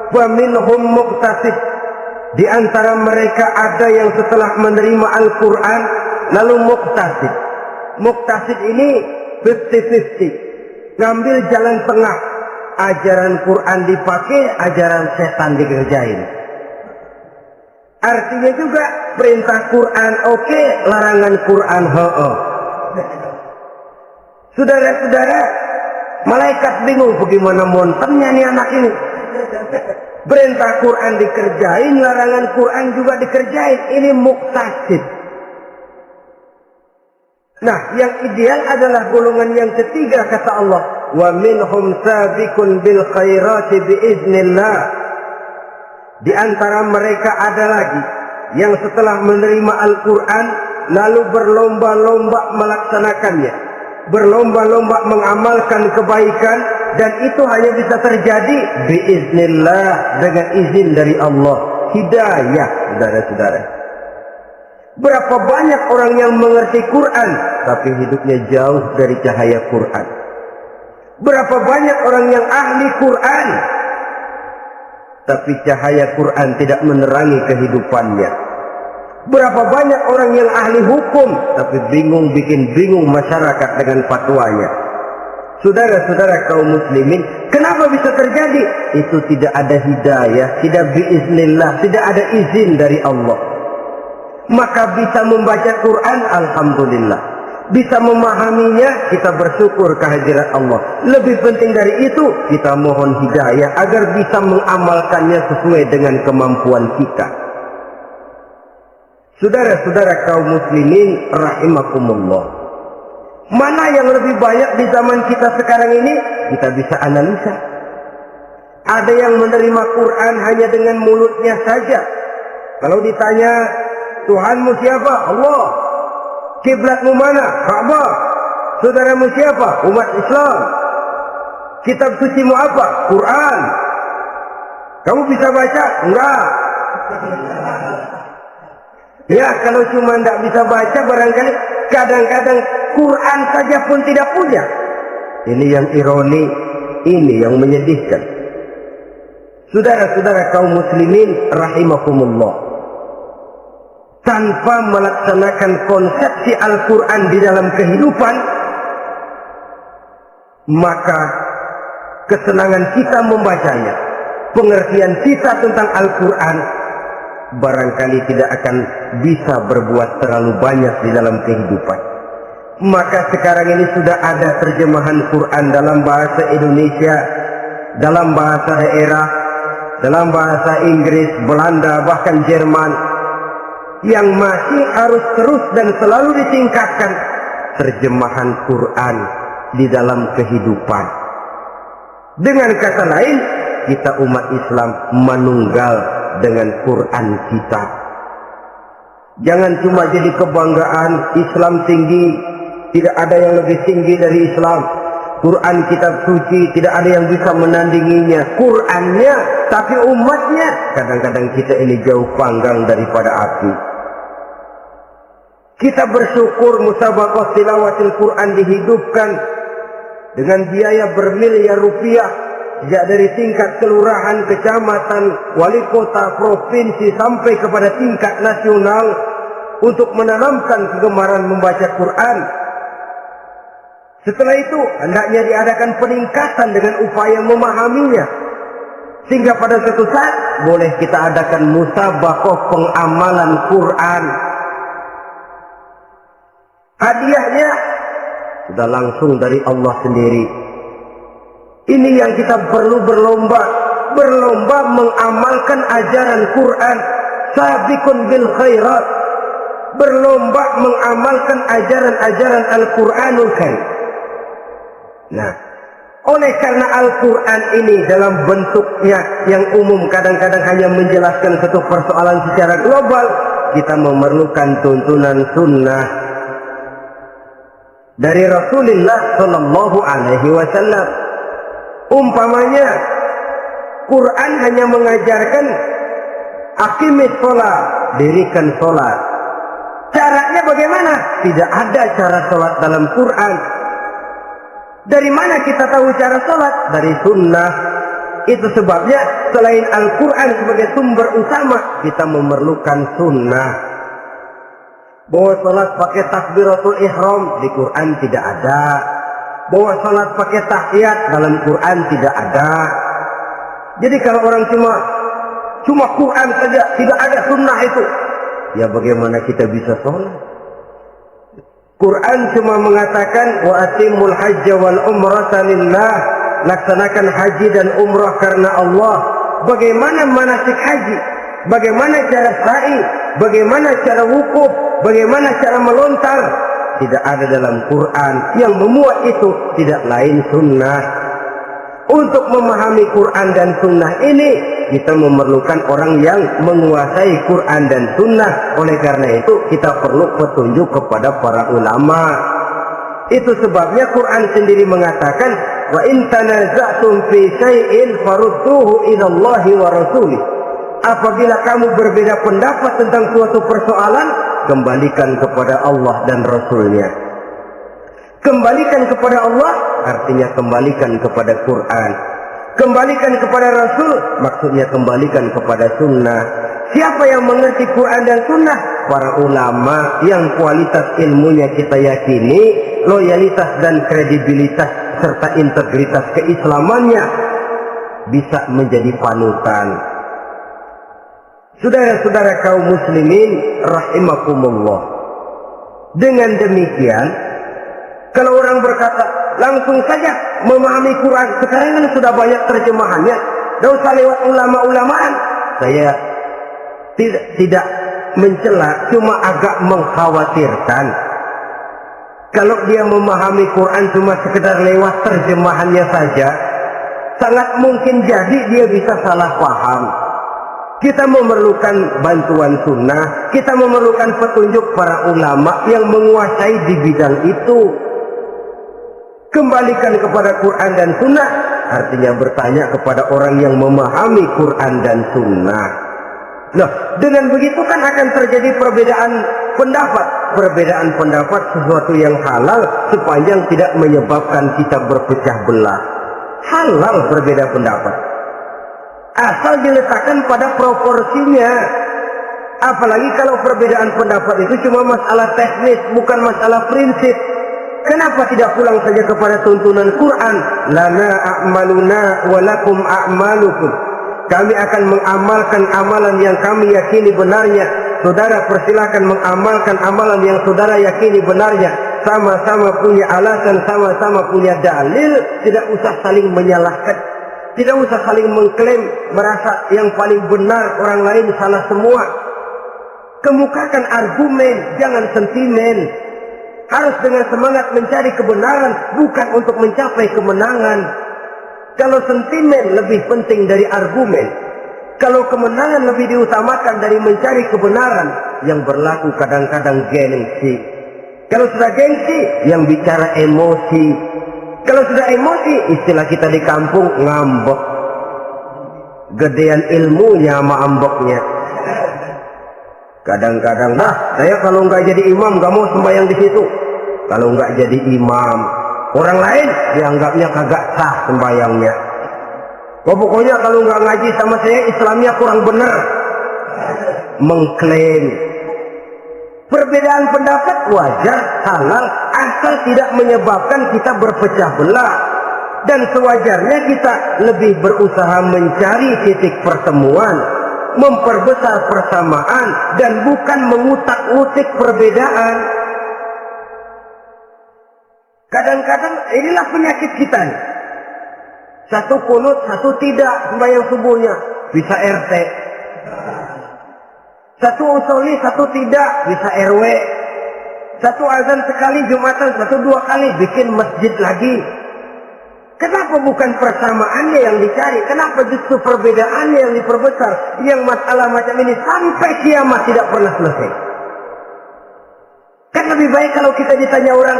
faminhum muqtasid. Di antara mereka ada yang setelah menerima Al-Quran lalu muqtasid. Muqtasid ini 50-50, ngambil jalan tengah. Ajaran Quran dipakai, ajaran setan dikerjain. Artinya juga perintah Quran oke, larangan Quran ho-oh. Saudara-saudara, malaikat bingung bagaimana monternya nih anak ini. Perintah Quran dikerjain, larangan Quran juga dikerjain. Ini muqtasid. Nah, yang ideal adalah golongan yang ketiga, kata Allah, "Wa minhum sabiqun bil khairati biiznillah." Di antara mereka ada lagi yang setelah menerima Al-Quran lalu berlomba-lomba melaksanakannya, berlomba-lomba mengamalkan kebaikan, dan itu hanya bisa terjadi biiznillah, dengan izin dari Allah. Hidayah, saudara-saudara. Berapa banyak orang yang mengerti Quran tapi hidupnya jauh dari cahaya Quran. Berapa banyak orang yang ahli Quran tapi cahaya Quran tidak menerangi kehidupannya. Berapa banyak orang yang ahli hukum tapi bikin bingung masyarakat dengan fatwanya. Saudara-saudara kaum muslimin, kenapa bisa terjadi? Itu tidak ada hidayah, tidak biiznillah, tidak ada izin dari Allah. Maka bisa membaca Quran, alhamdulillah. Bisa memahaminya, kita bersyukur kehadirat Allah. Lebih penting dari itu, kita mohon hidayah agar bisa mengamalkannya sesuai dengan kemampuan kita. Saudara-saudara kaum muslimin rahimakumullah, mana yang lebih banyak di zaman kita sekarang ini? Kita bisa analisa. Ada yang menerima Quran hanya dengan mulutnya saja. Kalau ditanya, Tuhanmu siapa? Allah. Kiblatmu mana? Ka'bah. Saudaramu siapa? Umat Islam. Kitab sucimu apa? Quran. Kamu bisa baca? Enggak. Ya, kalau cuma tidak bisa baca, barangkali kadang-kadang Quran saja pun tidak punya. Ini yang ironi, ini yang menyedihkan. Saudara-saudara kaum muslimin rahimakumullah, tanpa melaksanakan konsepsi Al-Quran di dalam kehidupan, maka kesenangan kita membacanya, pengertian kita tentang Al-Quran, barangkali tidak akan bisa berbuat terlalu banyak di dalam kehidupan. Maka sekarang ini sudah ada terjemahan Quran dalam bahasa Indonesia, dalam bahasa daerah, dalam bahasa Inggris, Belanda, bahkan Jerman, yang masih harus terus dan selalu ditingkatkan terjemahan Quran di dalam kehidupan. Dengan kata lain, kita umat Islam menunggal dengan Quran kita. Jangan cuma jadi kebanggaan Islam tinggi, tidak ada yang lebih tinggi dari Islam. Quran kitab suci, tidak ada yang bisa menandinginya. Qurannya, tapi umatnya, kadang-kadang kita ini jauh panggang daripada api. Kita bersyukur musabaqah tilawatil Quran dihidupkan dengan biaya bermiliar rupiah, sejak dari tingkat kelurahan, kecamatan, wali kota, provinsi, sampai kepada tingkat nasional, untuk menanamkan kegemaran membaca Quran. Setelah itu, hendaknya diadakan peningkatan dengan upaya memahaminya, sehingga pada suatu saat boleh kita adakan musabaqah pengamalan Quran. Hadiahnya sudah langsung dari Allah sendiri. Ini yang kita perlu berlomba mengamalkan ajaran Quran. Sabiqun bil khairat, berlomba mengamalkan ajaran-ajaran Al-Quranul Karim. Nah, oleh karena Al-Quran ini dalam bentuknya yang umum kadang-kadang hanya menjelaskan satu persoalan secara global, kita memerlukan tuntunan sunnah dari Rasulullah Sallallahu Alaihi Wasallam. Umpamanya, Quran hanya mengajarkan aqimis sholat, dirikan sholat. Caranya bagaimana? Tidak ada cara sholat dalam Quran. Dari mana kita tahu cara sholat? Dari sunnah. Itu sebabnya selain Al-Quran sebagai sumber utama, kita memerlukan sunnah. Bahwa sholat pakai takbiratul ihram di Quran tidak ada. Bahwa sholat pakai tahiyat dalam Quran tidak ada. Jadi kalau orang cuma Quran saja, tidak ada sunnah itu, ya bagaimana kita bisa sholat? Quran cuma mengatakan wa atimul hajja wal umrata lillah, laksanakan haji dan umrah karena Allah. Bagaimana manasik haji? Bagaimana cara sa'i? Bagaimana cara wukuf? Bagaimana cara melontar? Tidak ada dalam Quran. Yang memuat itu tidak lain sunnah. Untuk memahami Quran dan sunnah ini, kita memerlukan orang yang menguasai Quran dan sunnah. Oleh karena itu, kita perlu petunjuk kepada para ulama. Itu sebabnya Quran sendiri mengatakan, wa in tanaza'tum fi syai'in farudduhu ila Allahi wa rasulih. Apabila kamu berbeda pendapat tentang suatu persoalan, kembalikan kepada Allah dan Rasulnya. Kembalikan kepada Allah artinya kembalikan kepada Quran. Kembalikan kepada Rasul maksudnya kembalikan kepada sunnah. Siapa yang mengerti Quran dan sunnah? Para ulama yang kualitas ilmunya kita yakini, loyalitas dan kredibilitas serta integritas keislamannya bisa menjadi panutan. Saudara-saudara kaum muslimin rahimakumullah. Dengan demikian, kalau orang berkata langsung saja memahami Quran, sekarang kan sudah banyak terjemahannya, tidak usah lewat ulama-ulamaan. Saya tidak mencela, cuma agak mengkhawatirkan kalau dia memahami Quran cuma sekedar lewat terjemahannya saja, sangat mungkin jadi dia bisa salah paham. Kita memerlukan bantuan sunnah, kita memerlukan petunjuk para ulama yang menguasai di bidang itu. Kembalikan kepada Quran dan sunnah artinya bertanya kepada orang yang memahami Quran dan sunnah. Nah, dengan begitu kan akan terjadi perbedaan pendapat. Perbedaan pendapat sesuatu yang halal sepanjang tidak menyebabkan kita berpecah belah. Halal berbeda pendapat, asal diletakkan pada proporsinya. Apalagi kalau perbedaan pendapat itu cuma masalah teknis, bukan masalah prinsip. Kenapa tidak pulang saja kepada tuntunan Quran? Lana a'maluna wa lakum a'malukum. Kami akan mengamalkan amalan yang kami yakini benarnya. Saudara persilakan mengamalkan amalan yang saudara yakini benarnya. Sama-sama punya alasan, sama-sama punya dalil. Tidak usah saling menyalahkan. Tidak usah saling mengklaim, merasa yang paling benar, orang lain salah semua. Kemukakan argumen, jangan sentimen. Harus dengan semangat mencari kebenaran, bukan untuk mencapai kemenangan. Kalau sentimen lebih penting dari argumen, kalau kemenangan lebih diutamakan dari mencari kebenaran, yang berlaku kadang-kadang gengsi. Kalau sudah gengsi, yang bicara emosi. Kalau sudah emosi, istilah kita di kampung, ngambek. Gedean ilmunya sama ambeknya. Kadang-kadang, saya kalau nggak jadi imam nggak mau sembahyang di situ. Kalau nggak jadi imam, orang lain dianggapnya kagak sah sembahyangnya. Pokoknya kalau nggak ngaji sama saya, Islamnya kurang benar. Mengklaim. Perbedaan pendapat wajar, halal, asal tidak menyebabkan kita berpecah belah. Dan sewajarnya kita lebih berusaha mencari titik pertemuan, memperbesar persamaan, dan bukan mengutak-utik perbedaan. Kadang-kadang inilah penyakit kita. Satu kunut, satu tidak sembahyang subuhnya. Bisa RT. Satu usuli, satu tidak. Bisa RW. Satu azan sekali Jumatan, satu dua kali. Bikin masjid lagi. Kenapa bukan persamaannya yang dicari? Kenapa justru perbedaannya yang diperbesar? Yang masalah macam ini sampai kiamat tidak pernah selesai. Kan lebih baik kalau kita ditanya orang,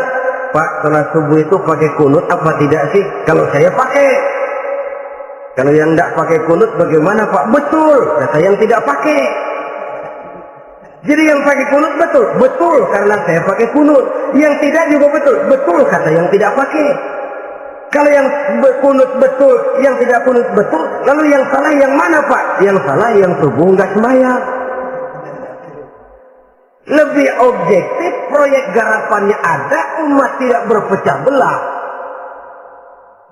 Pak, sholat subuh itu pakai kunut apa tidak sih? Kalau saya pakai. Kalau yang tidak pakai kunut bagaimana Pak? Betul, kata yang tidak pakai. Jadi yang pakai kunut betul? Betul, karena saya pakai kunut. Yang tidak juga betul? Betul, kata yang tidak pakai. Kalau yang kunut betul, yang tidak kunut betul, lalu yang salah yang mana Pak? Yang salah yang subuh nggak sembahyang. Lebih objektif, proyek garapannya ada, umat tidak berpecah belah.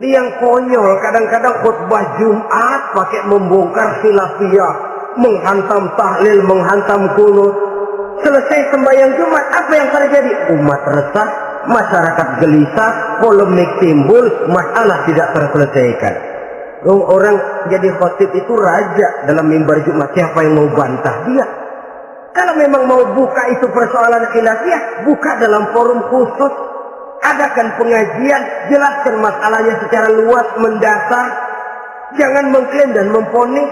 Yang konyol, kadang-kadang khutbah Jumat pakai membongkar khilafiyah, menghantam tahlil, menghantam kunut. Selesai sembahyang Jumat, apa yang terjadi? Umat resah, masyarakat gelisah, polemik timbul, masalah tidak terselesaikan. Orang jadi khotib itu raja dalam mimbar Jumat, siapa yang mau bantah dia? Kalau memang mau buka itu persoalan khilafiyah, buka dalam forum khusus. Adakan pengajian, jelaskan masalahnya secara luas, mendasar. Jangan mengklaim dan memponis.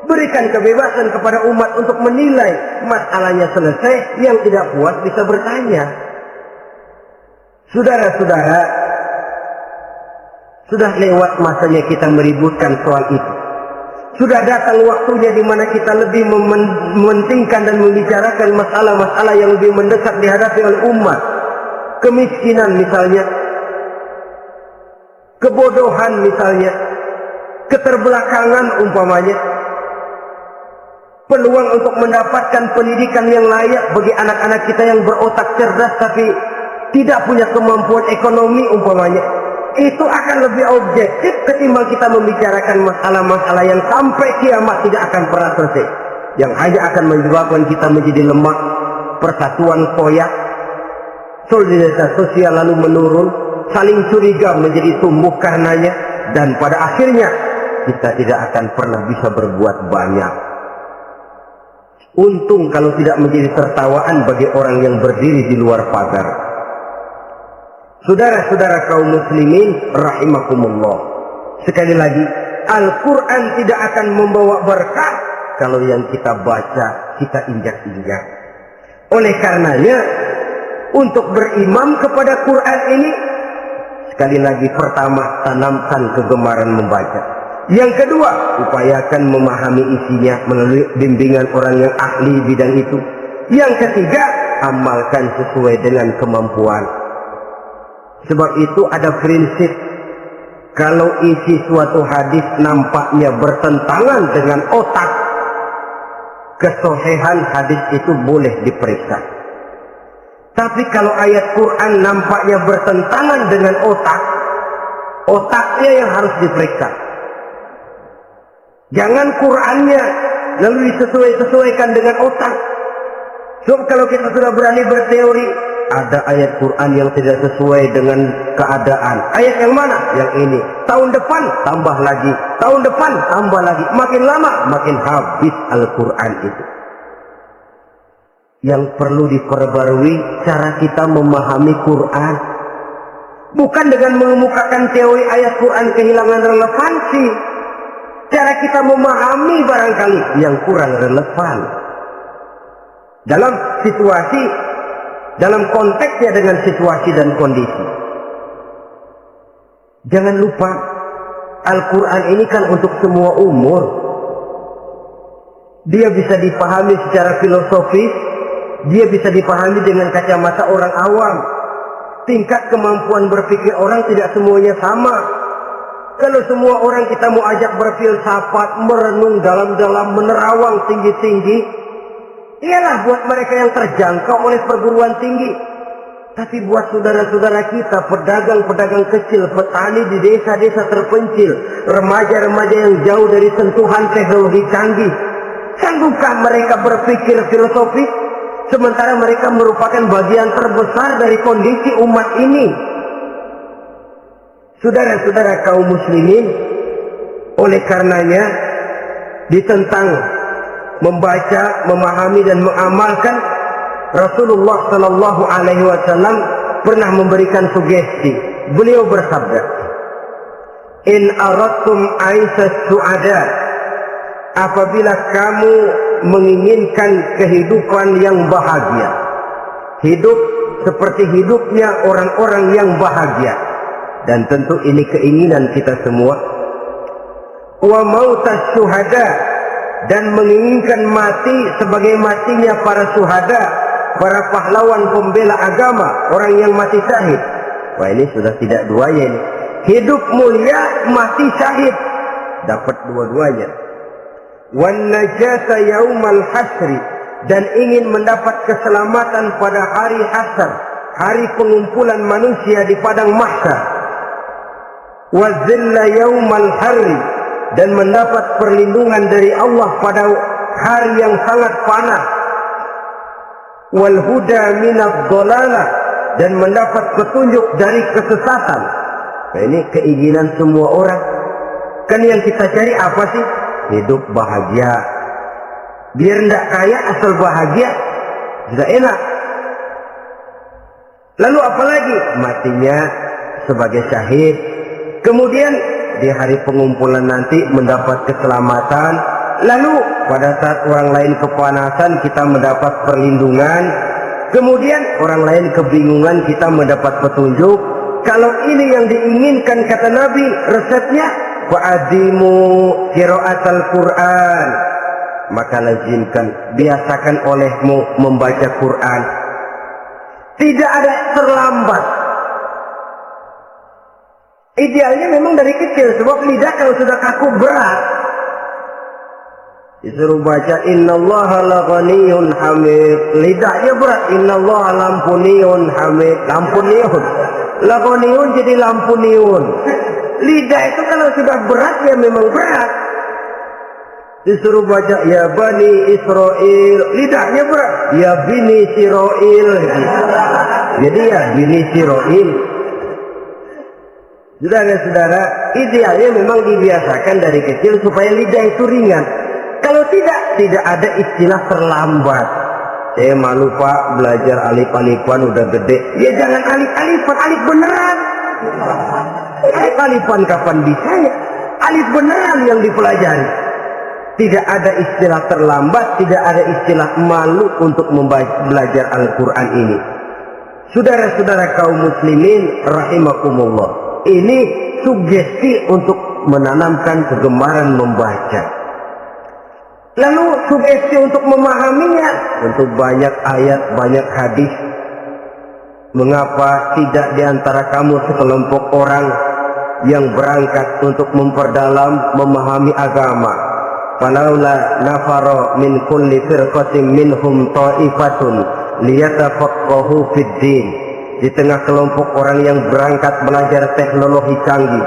Berikan kebebasan kepada umat untuk menilai. Masalahnya selesai, yang tidak puas bisa bertanya. Saudara-saudara, sudah lewat masanya kita meributkan soal itu. Sudah datang waktunya di mana kita lebih mementingkan dan membicarakan masalah-masalah yang lebih mendesak dihadapi oleh umat. Kemiskinan misalnya, kebodohan misalnya, keterbelakangan umpamanya, peluang untuk mendapatkan pendidikan yang layak bagi anak-anak kita yang berotak cerdas tapi tidak punya kemampuan ekonomi umpamanya. Itu akan lebih objektif ketimbang kita membicarakan masalah-masalah yang sampai kiamat tidak akan pernah selesai, yang hanya akan menyebabkan kita menjadi lemah, persatuan koyak, solidaritas sosial lalu menurun, saling curiga menjadi tumbuh karenanya, dan pada akhirnya kita tidak akan pernah bisa berbuat banyak. Untung kalau tidak menjadi tertawaan bagi orang yang berdiri di luar pagar. Saudara-saudara kaum muslimin rahimakumullah. Sekali lagi, Al-Quran tidak akan membawa berkah kalau yang kita baca kita injak-injak. Oleh karenanya, untuk berimam kepada Quran ini, sekali lagi pertama, tanamkan kegemaran membaca. Yang kedua, upayakan memahami isinya melalui bimbingan orang yang ahli bidang itu. Yang ketiga, amalkan sesuai dengan kemampuan. Sebab itu ada prinsip, kalau isi suatu hadis nampaknya bertentangan dengan otak, kesohihan hadis itu boleh diperiksa. Tapi kalau ayat Quran nampaknya bertentangan dengan otak, otaknya yang harus diperiksa. Jangan Qurannya lalu disesuaikan dengan otak. Sebab kalau kita sudah berani berteori, ada ayat Quran yang tidak sesuai dengan keadaan. Ayat yang mana? Yang ini. Tahun depan tambah lagi, tahun depan tambah lagi. Makin lama makin habis Al-Quran itu. Yang perlu diperbarui cara kita memahami Quran. Bukan dengan mengemukakan teori ayat Quran kehilangan relevansi. Cara kita memahami barangkali yang kurang relevan. Dalam situasi, dalam konteksnya dengan situasi dan kondisi. Jangan lupa, Al-Quran ini kan untuk semua umur. Dia bisa dipahami secara filosofis, dia bisa dipahami dengan kacamata orang awam. Tingkat kemampuan berpikir orang tidak semuanya sama. Kalau semua orang kita mau ajak berfilsafat, merenung dalam-dalam, menerawang tinggi-tinggi, ialah buat mereka yang terjangkau oleh perguruan tinggi. Tapi buat saudara-saudara kita, pedagang-pedagang kecil, petani di desa-desa terpencil, remaja-remaja yang jauh dari sentuhan teknologi canggih, sanggupkah mereka berpikir filosofis? Sementara mereka merupakan bagian terbesar dari kondisi umat ini. Saudara-saudara kaum muslimin, oleh karenanya ditentang membaca, memahami dan mengamalkan, Rasulullah Sallallahu Alaihi Wasallam pernah memberikan sugesti. Beliau bersabda, "In aradtum aisas su'ada," apabila kamu menginginkan kehidupan yang bahagia, hidup seperti hidupnya orang-orang yang bahagia, dan tentu ini keinginan kita semua, wa mautas syuhada, dan menginginkan mati sebagai matinya para syuhada, para pahlawan pembela agama, orang yang mati syahid. Wah, ini sudah tidak duanya ini. Hidup mulia, mati syahid, dapat dua-duanya. Wan najata yaumal hasri, dan ingin mendapat keselamatan pada hari hasyr, hari pengumpulan manusia di padang mahsyar. Wa zilla yaumal harri, dan mendapat perlindungan dari Allah pada hari yang sangat panas. Wal huda minadh dhalalah, dan mendapat petunjuk dari kesesatan. Nah, ini keinginan semua orang. Kan yang kita cari apa sih? Hidup bahagia. Biar tidak kaya, asal bahagia sudah enak. Lalu apalagi? Matinya sebagai syahid. Kemudian di hari pengumpulan nanti mendapat keselamatan. Lalu pada saat orang lain kepanasan, kita mendapat perlindungan. Kemudian orang lain kebingungan, kita mendapat petunjuk. Kalau ini yang diinginkan, kata Nabi, resepnya fa'adimu qiraatal Quran, maka lazimkan, biasakan olehmu membaca Quran. Tidak ada terlambat. Idealnya memang dari kecil, sebab lidah kalau sudah kaku berat. Disuruh baca innallaha laghaniyun hamid, lidahnya berat. Innallaha lampuniyun hamid, lampuniyun, laghaniyun jadi lampuniyun. Lidah itu kalau sudah berat ya memang berat. Disuruh baca ya bani Israel, lidahnya berat. Ya bini Israel, jadi ya bini Israel. Saudara-saudara, idealnya memang dibiasakan dari kecil supaya lidah itu ringan. Kalau tidak ada istilah terlambat. Saya malu Pak, belajar alif-alifan udah gede. Ya jangan alif-alifan, alif beneran. Alif-alifan kapan bisa ya? Alif beneran yang dipelajari. Tidak ada istilah terlambat, tidak ada istilah malu untuk belajar Al-Quran ini. Saudara-saudara kaum muslimin rahimakumullah. Ini sugesti untuk menanamkan kegemaran membaca. Lalu sugesti untuk memahaminya, tentu banyak ayat, banyak hadis. Mengapa tidak diantara kamu sekelompok orang yang berangkat untuk memperdalam, memahami agama? Falaula nafara min kulli firqatin minhum ta'ifatun liyatafaqahu fid din. Di tengah kelompok orang yang berangkat belajar teknologi canggih,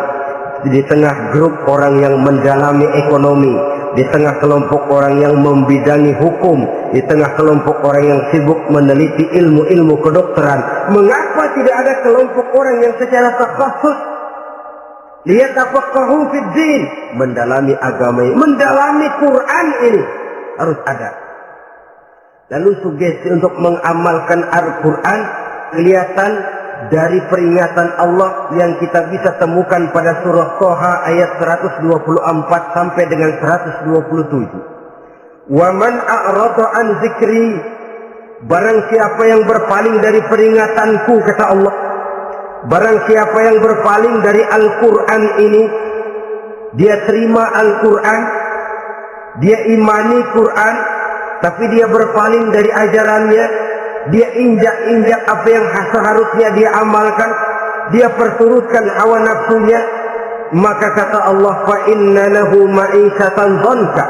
di tengah grup orang yang mendalami ekonomi, di tengah kelompok orang yang membidangi hukum, di tengah kelompok orang yang sibuk meneliti ilmu-ilmu kedokteran, mengapa tidak ada kelompok orang yang secara takhasus liyatafaqahu fid din, mendalami agama ini, mendalami Quran ini harus ada. Lalu sugesti untuk mengamalkan Al-Quran kelihatan dari peringatan Allah yang kita bisa temukan pada surah Toha ayat 124 sampai dengan 127. Wa man a'rada an zikri, barang siapa yang berpaling dari peringatanku, kata Allah, barang siapa yang berpaling dari Al-Quran ini, dia terima Al-Quran, dia imani Quran, tapi dia berpaling dari ajarannya, dia injak-injak apa yang seharusnya dia amalkan, dia perturutkan hawa nafsunya, maka kata Allah, fa inna lahu ma'isatan dhanka,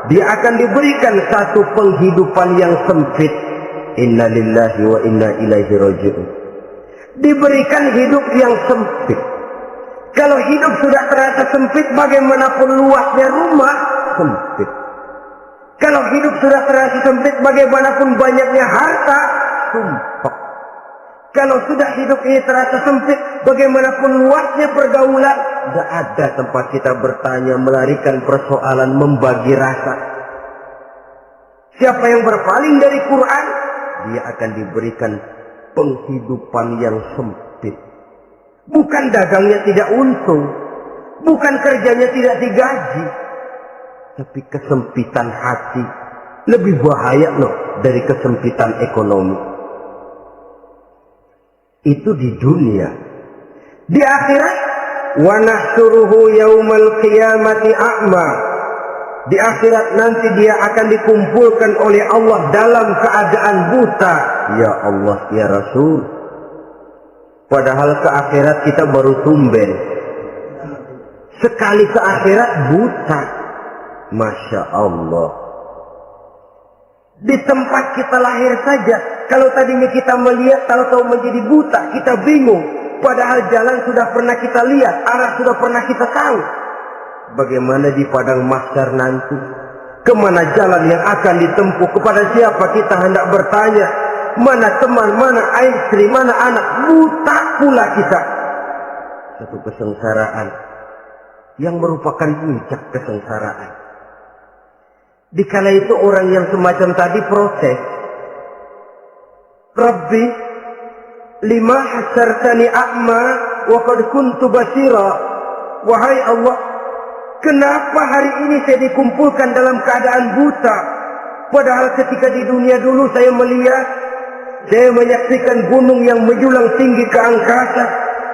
dia akan diberikan satu penghidupan yang sempit. Inna lillahi wa inna ilaihi raji'un. Diberikan hidup yang sempit. Kalau hidup sudah terasa sempit, bagaimanapun luasnya rumah, sempit. Kalau hidup sudah terasa sempit, bagaimanapun banyaknya harta, sumpah. Kalau sudah hidup ini terasa sempit, bagaimanapun luasnya pergaulan, tidak ada tempat kita bertanya, melarikan persoalan, membagi rasa. Siapa yang berpaling dari Quran, dia akan diberikan penghidupan yang sempit. Bukan dagangnya tidak untung, bukan kerjanya tidak digaji, tapi kesempitan hati lebih bahaya loh dari kesempitan ekonomi. Itu di dunia. Di akhirat, wa nahsyuruhu yaumal qiyamati a'ma. Di akhirat nanti dia akan dikumpulkan oleh Allah dalam keadaan buta. Ya Allah, ya Rasul. Padahal ke akhirat kita baru tumben. Sekali ke akhirat buta. Masya Allah. Di tempat kita lahir saja, kalau tadinya kita melihat, tahu-tahu menjadi buta, kita bingung. Padahal jalan sudah pernah kita lihat, arah sudah pernah kita tahu. Bagaimana di padang mahsyar nanti? Kemana jalan yang akan ditempuh? Kepada siapa kita hendak bertanya? Mana teman, mana istri, mana anak? Buta pula kita. Satu kesengsaraan yang merupakan puncak kesengsaraan. Dikala itu orang yang semacam tadi protes, Rabbi, lima hasyartani a'ma wa qad kuntu basira. Wahai Allah, kenapa hari ini saya dikumpulkan dalam keadaan buta? Padahal ketika di dunia dulu saya melihat, saya menyaksikan gunung yang menjulang tinggi ke angkasa,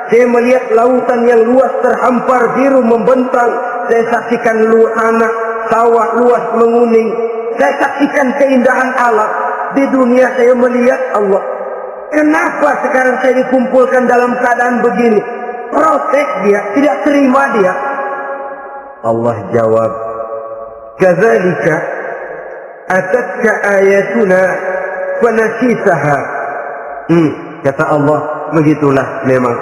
saya melihat lautan yang luas terhampar biru membentang, saya saksikan tanah sawah luas menguning, saya saksikan keindahan alam. Di dunia saya melihat Allah. Kenapa sekarang saya dikumpulkan dalam keadaan begini? Protes dia, tidak terima dia. Allah jawab, kadzalika atatka ayatuna fanasitaha. Kata Allah, begitulah memang.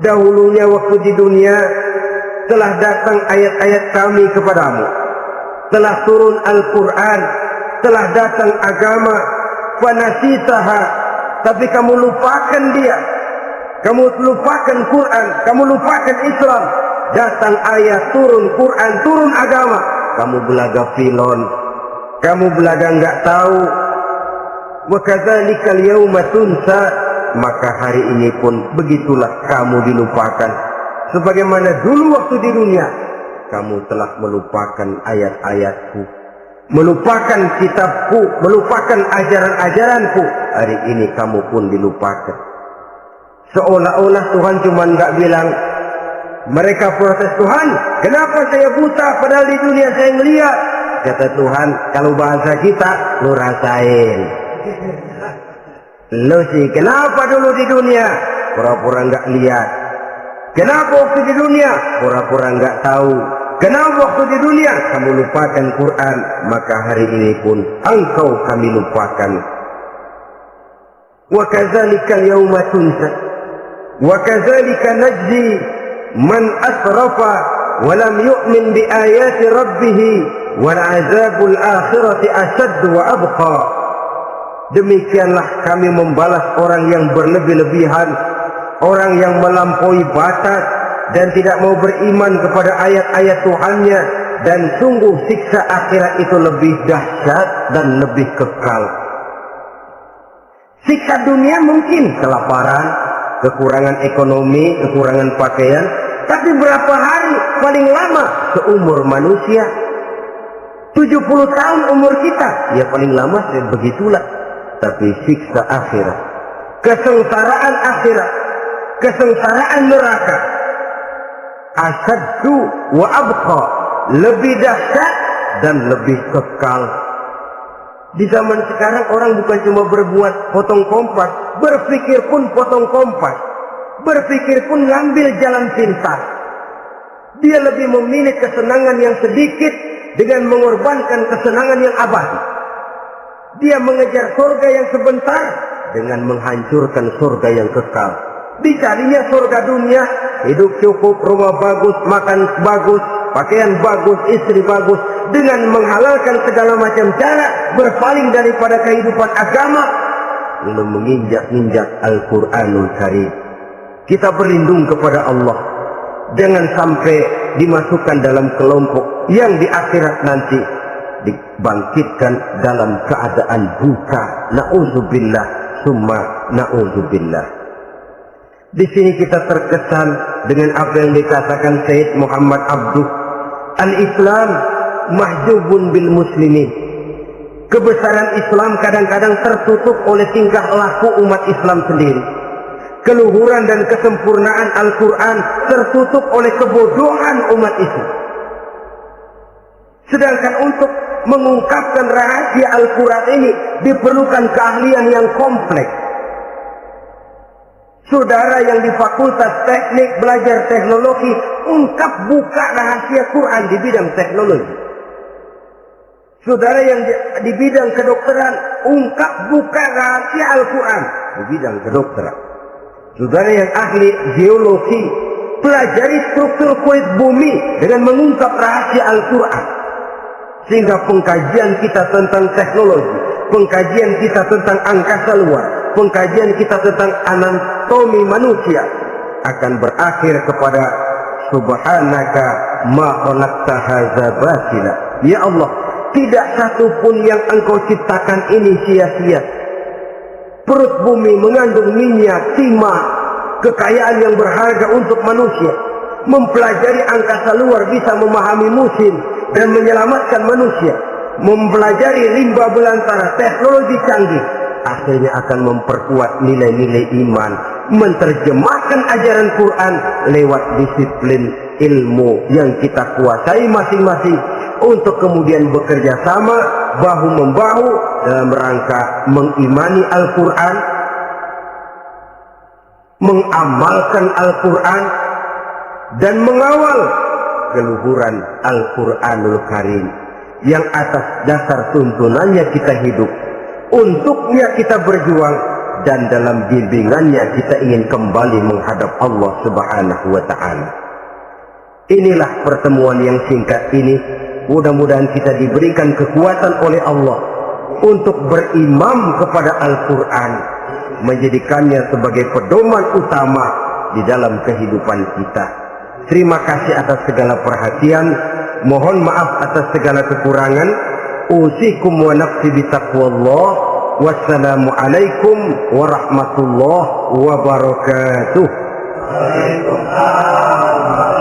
Dahulunya waktu di dunia telah datang ayat-ayat kami kepadamu, telah turun Al-Quran, telah datang agama, fanasitaha, tapi kamu lupakan dia, kamu lupakan Quran, kamu lupakan Islam. Datang ayat, turun Quran, turun agama, kamu belaga filon, kamu belaga enggak tahu. Wa kadzalikal yauma tunsa, maka hari ini pun begitulah kamu dilupakan. Sebagaimana dulu waktu di dunia, kamu telah melupakan ayat-ayatku, melupakan kitabku, melupakan ajaran-ajaranku. Hari ini kamu pun dilupakan. Seolah-olah Tuhan cuma nggak bilang, mereka protes, Tuhan, kenapa saya buta padahal di dunia saya ngeliat? Kata Tuhan, kalau bahasa kita, lu rasain. Lu sih, kenapa dulu di dunia? Pura-pura nggak lihat. Kenapa waktu di dunia? Pura-pura nggak tahu. Kenapa waktu di dunia? Kamu lupakan Quran, maka hari ini pun engkau kami lupakan. Wa kadzalika yauma tunsa. Wa kadzalika najzi man asrafa wa lam yu'min bi ayati rabbih wal 'adzabul akhirati asyaddu wa abqa. Demikianlah kami membalas orang yang berlebih-lebihan, orang yang melampaui batas dan tidak mau beriman kepada ayat-ayat Tuhannya, dan sungguh siksa akhirat itu lebih dahsyat dan lebih kekal. Siksa dunia mungkin kelaparan, kekurangan ekonomi, kekurangan pakaian, tapi berapa hari paling lama seumur manusia? 70 tahun umur kita, ya paling lama begitulah. Tapi siksa akhirat, kesengsaraan akhirat, kesengsaraan neraka, asyaddu wa abqa, lebih dahsyat dan lebih kekal. Di zaman sekarang orang bukan cuma berbuat potong kompas, berpikir pun potong kompas, berpikir pun ngambil jalan pintas. Dia lebih memilih kesenangan yang sedikit dengan mengorbankan kesenangan yang abadi. Dia mengejar surga yang sebentar dengan menghancurkan surga yang kekal. Dicarinya surga dunia, hidup cukup, rumah bagus, makan bagus, pakaian bagus, istri bagus, dengan menghalalkan segala macam cara, berpaling daripada kehidupan agama, belum menginjak-injak Al-Quranul Karim. Kita berlindung kepada Allah, jangan sampai dimasukkan dalam kelompok yang di akhirat nanti dibangkitkan dalam keadaan buta. Na'udzubillah summa na'udzubillah. Di sini kita terkesan dengan apa yang dikatakan Sayyid Muhammad Abduh, al-Islam mahjubun bil muslimin. Kebesaran Islam kadang-kadang tertutup oleh tingkah laku umat Islam sendiri. Keluhuran dan kesempurnaan Al-Quran tertutup oleh kebodohan umat Islam. Sedangkan untuk mengungkapkan rahasia Al-Quran ini diperlukan keahlian yang kompleks. Saudara yang di Fakultas Teknik belajar teknologi, ungkap buka rahasia Quran di bidang teknologi. Saudara yang di bidang kedokteran, ungkap buka rahasia Al-Quran di bidang kedokteran. Saudara yang ahli geologi, pelajari struktur kulit bumi dengan mengungkap rahasia Al-Quran. Sehingga pengkajian kita tentang teknologi, pengkajian kita tentang angkasa luar, pengkajian kita tentang anatomi manusia akan berakhir kepada subhanaka ma khalaqta hadza batila. Ya Allah, tidak satu pun yang Engkau ciptakan ini sia-sia. Perut bumi mengandung minyak, timah, kekayaan yang berharga untuk manusia. Mempelajari angkasa luar bisa memahami musim dan menyelamatkan manusia. Mempelajari rimba belantara, teknologi canggih, akhirnya akan memperkuat nilai-nilai iman, menerjemahkan ajaran Quran lewat disiplin ilmu yang kita kuasai masing-masing, untuk kemudian bekerja sama bahu-membahu dalam rangka mengimani Al-Quran, mengamalkan Al-Quran, dan mengawal keluhuran Al-Quranul Karim yang atas dasar tuntunannya kita hidup, untuknya kita berjuang, dan dalam bimbingannya kita ingin kembali menghadap Allah Subhanahu wa Ta'ala. Inilah pertemuan yang singkat ini. Mudah-mudahan kita diberikan kekuatan oleh Allah untuk berimam kepada Al-Quran, menjadikannya sebagai pedoman utama di dalam kehidupan kita. Terima kasih atas segala perhatian. Mohon maaf atas segala kekurangan. Usikum wa nafsi bitaqwallah. Wassalamu alaikum warahmatullahi wabarakatuh. Waalaikumsalam.